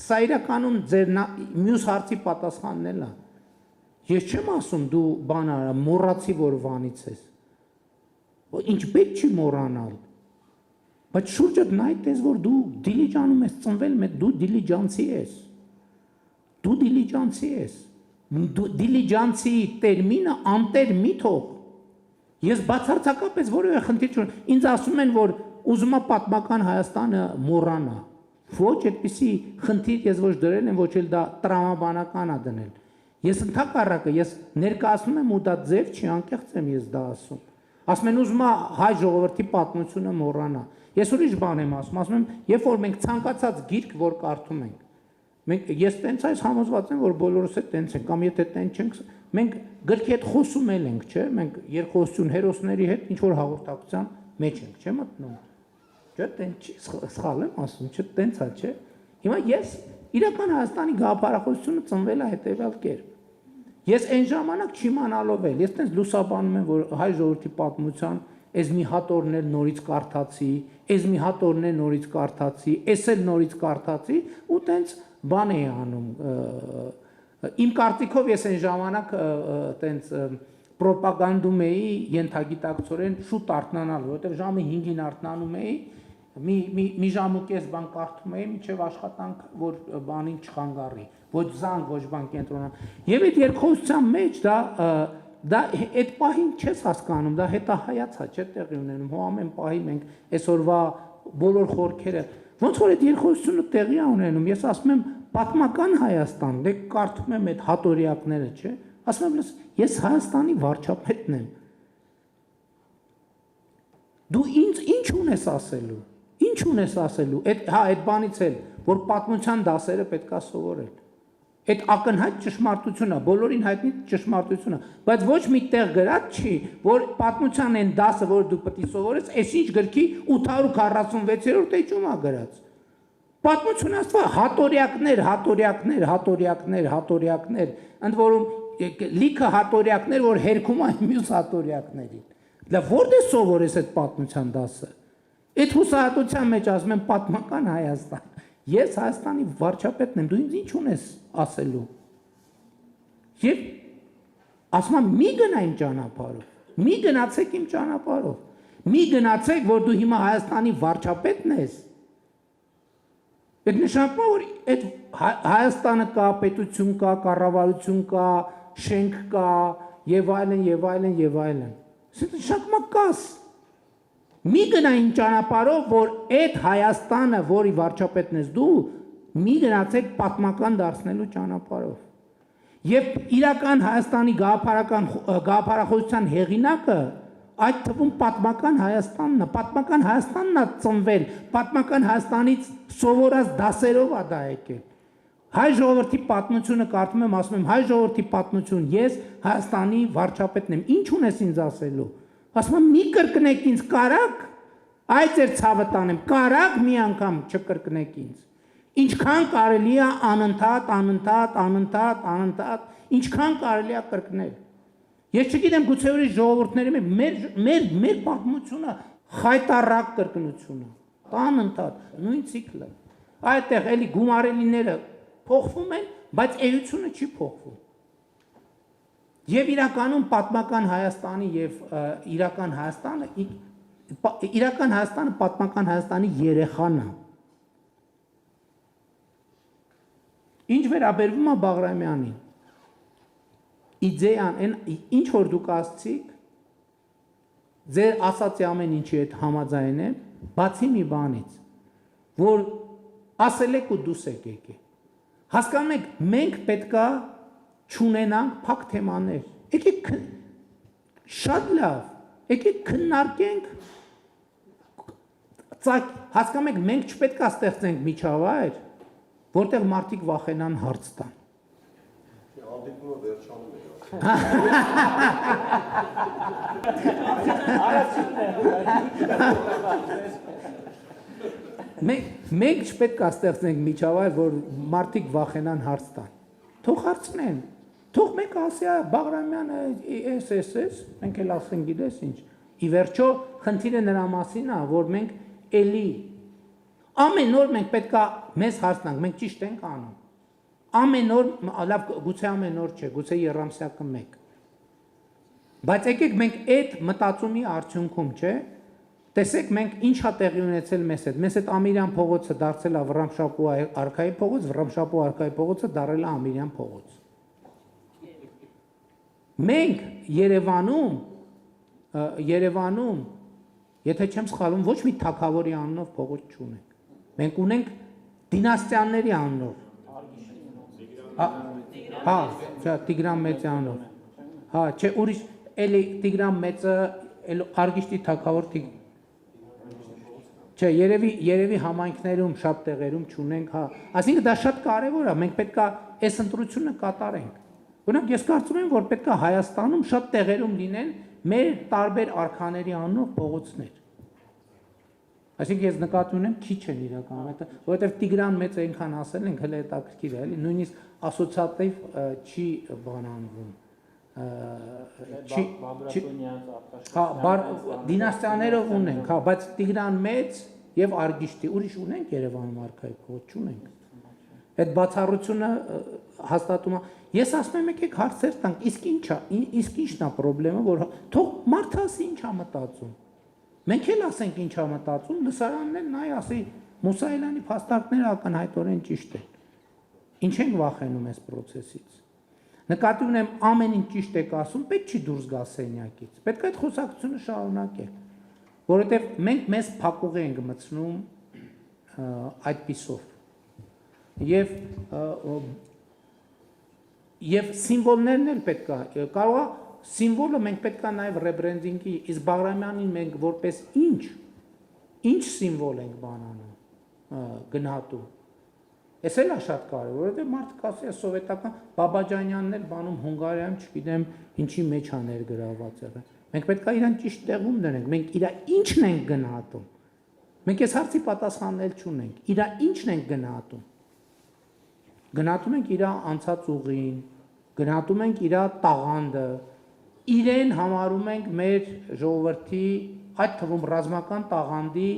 Սա իրականում ձեր մյուս հարցի պատասխանն էլ է։ Ես չեմ ասում դու բան արա, մոռացի որ Վանից ես։ Ինչ պետք չի մոռանալ։ Բայց շուրջդ նայ տես որ դու դիլիջանում ես ծնվել, դու դիլիջանցի ես։ Դու դիլիջանցի ես։ Դիլիջանցի տերմինը անտեր մի թող։ Ես բացարձակապես որևէ խնդիր չունեմ։ Ինձ ասում են, որ ուզում է պատմական Հայաստանը մոռանա։ Ոչ, այդպիսի խնդիր ես ոչ դրել եմ, ոչ էլ դա տրամաբանական է դնել։ Ես ընդհակառակը, ես ներկայացնում եմ ու դա ձև չի, անկեղծ եմ ես դա ասում։ Ասում են ուզում է հայ ժողովրդի պատմությունը մոռանա։ Ես ուրիշ բան եմ ասում եմ, երբ որ մենք ցանկացած գիրք որ կարդում ենք, ես տենց այս համոզված եմ, որ բոլորս էլ տենց ենք, կամ եթե տենց չենք, մենք գրքի հետ խոսում ենք, չէ՞, մենք երկխոսություն հերոսների հետ ինչ որ հաղորդակցության մեջ ենք, չէ՞ մտնում։ Չէ՞, տենց չի, սխալ եմ ասում, չէ՞, տենց է, չէ՞։ Հիմա ես իրական Հայաստանի գաղափարախոսությունը ծնվել է հետևյալ կերպ։ Ես այն ժամանակ չիմանալով էլ, ես տենց լուսաբանում եմ, որ հայ ժողովրդի պատմության այս մի հատորն էլ նորից կարդացի, այս մի հատորն էլ նորից կարդացի, այս էլ նորից կարդացի ու տենց բան էի անում։ Իմ կարծիքով ես այն ժամանակ տենց պրոպագանդում էի ենթագիտակցորեն շուտ արթնանալ, որովհետև ժամը 5-ին արթնանում էի, մի ժամ ու կես բան կարդում էի, մինչև աշխատանք, որ բանին չխանգարի, ոչ զանգ, ոչ բան կենտրոնան։ Եվ այդ երկխոսության մեջ դա այդ պահին չես հասկանում, դա հետահայացա չէ տեղի ունենում, հո ամեն պահի մենք այսօրվա բոլոր խորքերը, ոնց որ այդ երկխոսությունը տեղի է ունենում, ես ասում եմ պատմական Հայաստան, դե կարդում եմ այդ հատորյակները, չէ, ասում եմ ես Հայաստանի վարչապետն եմ։ Դու ինձ ինչ ունես ասելու։ Ինչ ունես ասելու։ Այդ բանից էլ, որ պատմության դասերը պետքա սովորել։ Այդ ակնհայտ ճշմարտությունը, բոլորին հայտնի ճշմարտությունը, բայց ոչ մի տեղ գրած չի, որ պատմության այն դասը, որ դու պետք է սովորես, այսինչ գրքի 846-րդ էջում է գրած։ Պատմությունը ասવા հատորյակներ, ընդ որում լիքը հատորյակներ, որ հերքում են մյուս հատորյակներին։ Դա որտե՞ս սովորես այդ պատմության դասը։ Այդ հուսահատության մեջ ասում եմ պատմական Հայաստան։ Ես Հայաստանի վարչապետն եմ, դու ինձ ինչ ունես ասելու։ Եվ ասում եմ մի գնա իմ ճանապարհով, մի գնացեք իմ ճանապարհով, մի գնացեք, որ դու հիմա Հայաստանի վարչապետն ես։ Այդ նշանակում է, որ այդ Հայաստանը կա, պետություն կա, կառավարություն կա, շենք կա, եւ այլն, եւ այլն, եւ այլն։ Սա նշանակում է կաս։ Մի գնա իմ ճանապարհով, որ այդ Հայաստանը, որի վարչապետն ես դու, մի գնացեք պատմական դարձնելու ճանապարհով։ Եվ իրական Հայաստանի գաղափարախոսության հեղինակը այդ թվում պատմական Հայաստանն է, պատմական Հայաստանն է ծնվել, պատմական Հայաստանից սովորած դասերով է դա եկել։ Հայ ժողովրդի պատմությունը կարդում եմ, ասում եմ հայ ժողովրդի պատմություն, ես Հայաստանի վարչապետն եմ, ինչ ունես ինձ ասելու։ Ասում եմ մի կրկնեք ինձ կարակ, այ ձեր ցավը տանեմ, կարակ մի անգամ չկրկնեք ինձ։ Ինչքան կարելի է անընդհատ, ինչքան կարելի է կրկնել։ Ես չգիտեմ գուցե ուրիշ ժողովուրդների մեր պատմությունը խայտառակ կրկնությունը, անընդհատ, նույն ցիկլը։ Այդտեղ էլի գումարելիները փոխվում են, բայց էությունը չի փոխվում։ Եվ իրականում պատմական Հայաստանի եւ իրական Հայաստանը պատմական Հայաստանի երեխան է։ Ինչ վերաբերվում է Բաղրամյանին, իդեան, ինչ որ դուք ասցիք, ձեր ասացի ամեն ինչի հետ համաձայն եմ, բացի մի բանից, որ ասել եք ու դուս եք եկեք։ Հասկանում եք, մենք պետքա չունենանք փակ թեմաներ։ Եկեք շատ լավ, եկեք քննարկենք, հասկանում եք, մենք չպետք է ստեղծենք միջավայր, որտեղ մարդիկ վախենան հարց տան։ Հանդիպումը վերջանում է։ Մենք չպետք է ստեղծենք միջավայր, որ մարդիկ վախենան հարց տան։ Թող հարցնեն, թող մեկ ասի Բաղրամյանը էս, մենք էլ ասենք գիտես ինչ։ Ի վերջո խնդիրը նրա մասին է, որ մենք էլի ամեն օր մենք պետք է մեզ հարցնանք, մենք ճիշտ ենք անում։ Ամեն օր, լավ, գուցե ամեն օր չէ, գուցե երամսյակը մեկ։ Բայց եկեք մենք այդ մտածումի արդյունքում, չէ, Տեսեք, մենք ինչա տեղի ունեցել մեզ հետ։ Մեզ հետ Ամիրյան փողոցը դարձել է Վռամշապուհ արքայի փողոց, Վռամշապուհ արքայի փողոցը դարձել է Ամիրյան փողոց։ Մենք Երևանում, եթե չեմ սխալվում, ոչ մի թագավորի անունով փողոց չունենք։ Մենք ունենք դինաստիաների անունով։ Հա, Տիգրան Մեծի անունով։ Հա, չէ, ուրիշ էլի Տիգրան Մեծը Արգիշտի թագավոր Չէ, երևի համայնքներում շատ տեղերում չունենք, հա։ Այսինքն դա շատ կարևոր է, մենք պետք է այս ընտրությունը կատարենք։ Օրինակ ես կարծում եմ, որ պետք է Հայաստանում շատ տեղերում լինեն մեր տարբեր արքաների անունով փողոցներ։ Այսինքն ես նկատի ունեմ քիչ են իրականում, որովհետև Տիգրան Մեծը այնքան ասել ենք, հələ հետաքրքիր է, էլի, նույնիսկ ասոցիատիվ չի բանանվում։ Հա, դինաստիաներով ունենք, հա, բայց Տիգրան Մեծ եւ Արգիշտի ուրիշ ունենք Երևանում արքայի փողոց չունենք։ Այդ բացառությունը հաստատում է։ Ես ասում եմ եկեք հարցեր տանք, իսկ ինչն է խնդրեմը, որ թող մարդը ասի ինչ է մտածում։ Մենք էլ ասենք ինչ է մտածում, լսարանն էլ նայ ասի Մուսայելյանի փաստարկները ակնհայտորեն ճիշտ են։ Ինչ ենք վախենում այս process-ից։ Նկատի ունեմ ամեն ինչ ճիշտ եք ասում, պետք չի դուրս գա սենյակից։ Պետք է այդ խոսակցությունը շարունակել, որովհետև մենք մեզ փակուղի ենք մտցնում այդպիսով։ Եվ սիմվոլներն էլ պետք է, կարող է սիմվոլը մենք պետք է նաև ռեբրենդինգի, իսկ Բաղրամյանին մենք որպես ինչ սիմվոլ ենք բանանում, գնահատում։ Էս էլ է շատ կարևոր, որովհետև մարդը կասի է սովետական Բաբաջանյանն էլ բանում Հունգարիայում, չգիտեմ, ինչի մեջ է ներգրաված եղել։ Մենք պետք է իրան ճիշտ տեղում դնենք, մենք իր ինչն ենք գնահատում։ Մենք այս հարցի պատասխաններ չունենք, իր ինչն ենք գնահատում։ Գնահատում ենք իր անցած ուղին, գնահատում ենք իր տաղանդը, իրեն համարում ենք մեր ժողովրդի, այդ թվում ռազմական տաղանդի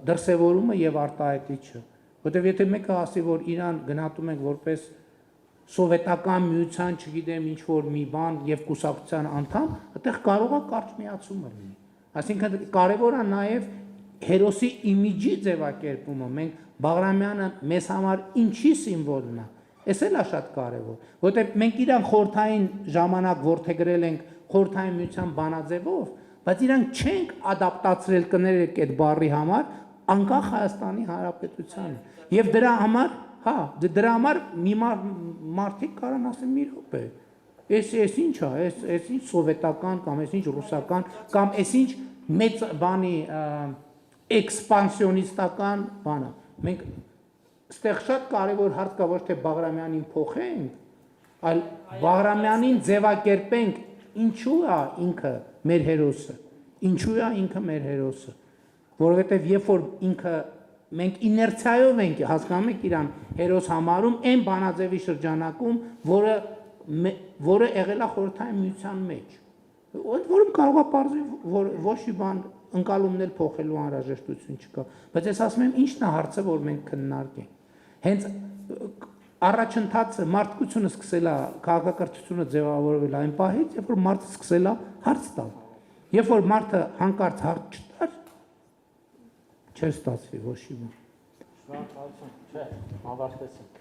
դրսևորումը եւ արտահայտիչը։ Որտեւ եթե մեկը ասի, որ իրան գնահատում ենք որպես սովետական միության, չգիտեմ, ինչ որ մի բան եւ կուսակցության անդամ, այդտեղ կարող է կարճ միացումը լինի։ Այսինքն կարևոր է նաեւ հերոսի իմիջի ձևակերպումը։ Մենք Բաղրամյանը մեզ համար ինչի սիմվոլն է։ Էս էլ է շատ կարևոր, որտեղ մենք իրան խորհրդային ժամանակ որդեգրել ենք խորհրդային միության բանաձևով, բայց իրան չենք ադապտացրել կներեք այդ բառի համար անկախ Հայաստանի Հանրապետությանը։ Եվ դրա համար մի մարդիկ կարան ասեն մի րոպե։ Էս ինչ է, էս ինչ սովետական կամ էս ինչ ռուսական կամ էս ինչ մեծ բանի էքսպանսիոնիստական բանը։ Մենք ստեղ շատ կարևոր հարց կա, ոչ թե Բաղրամյանին փոխենք, այլ Բաղրամյանին ձևակերպենք, ինչու է ինքը մեր հերոսը, որովհետև երբ որ ինքը մենք իներցիայով ենք հասկանում եք իրան հերոս համարում այն բանաձևի շրջանակում, որը եղել է խորհրդային միության մեջ, որում կարող է պարզվել, որ ոչ մի բան ընկալումներ փոխելու անհրաժեշտություն չկա, բայց ես ասում եմ ինչն է հարցը, որ մենք քննարկենք։ Հենց առաջընթացը մարդկությունը սկսել է քաղաքակրթությունը ձևավորվել այն պահից, երբ որ մարդը սկսել է հարց տալ։ Երբ որ մարդը հանկարծ հարց չտար, չէր ստացվի ոչ մի բան։ Շնորհակալություն, չէ, ավարտեցինք։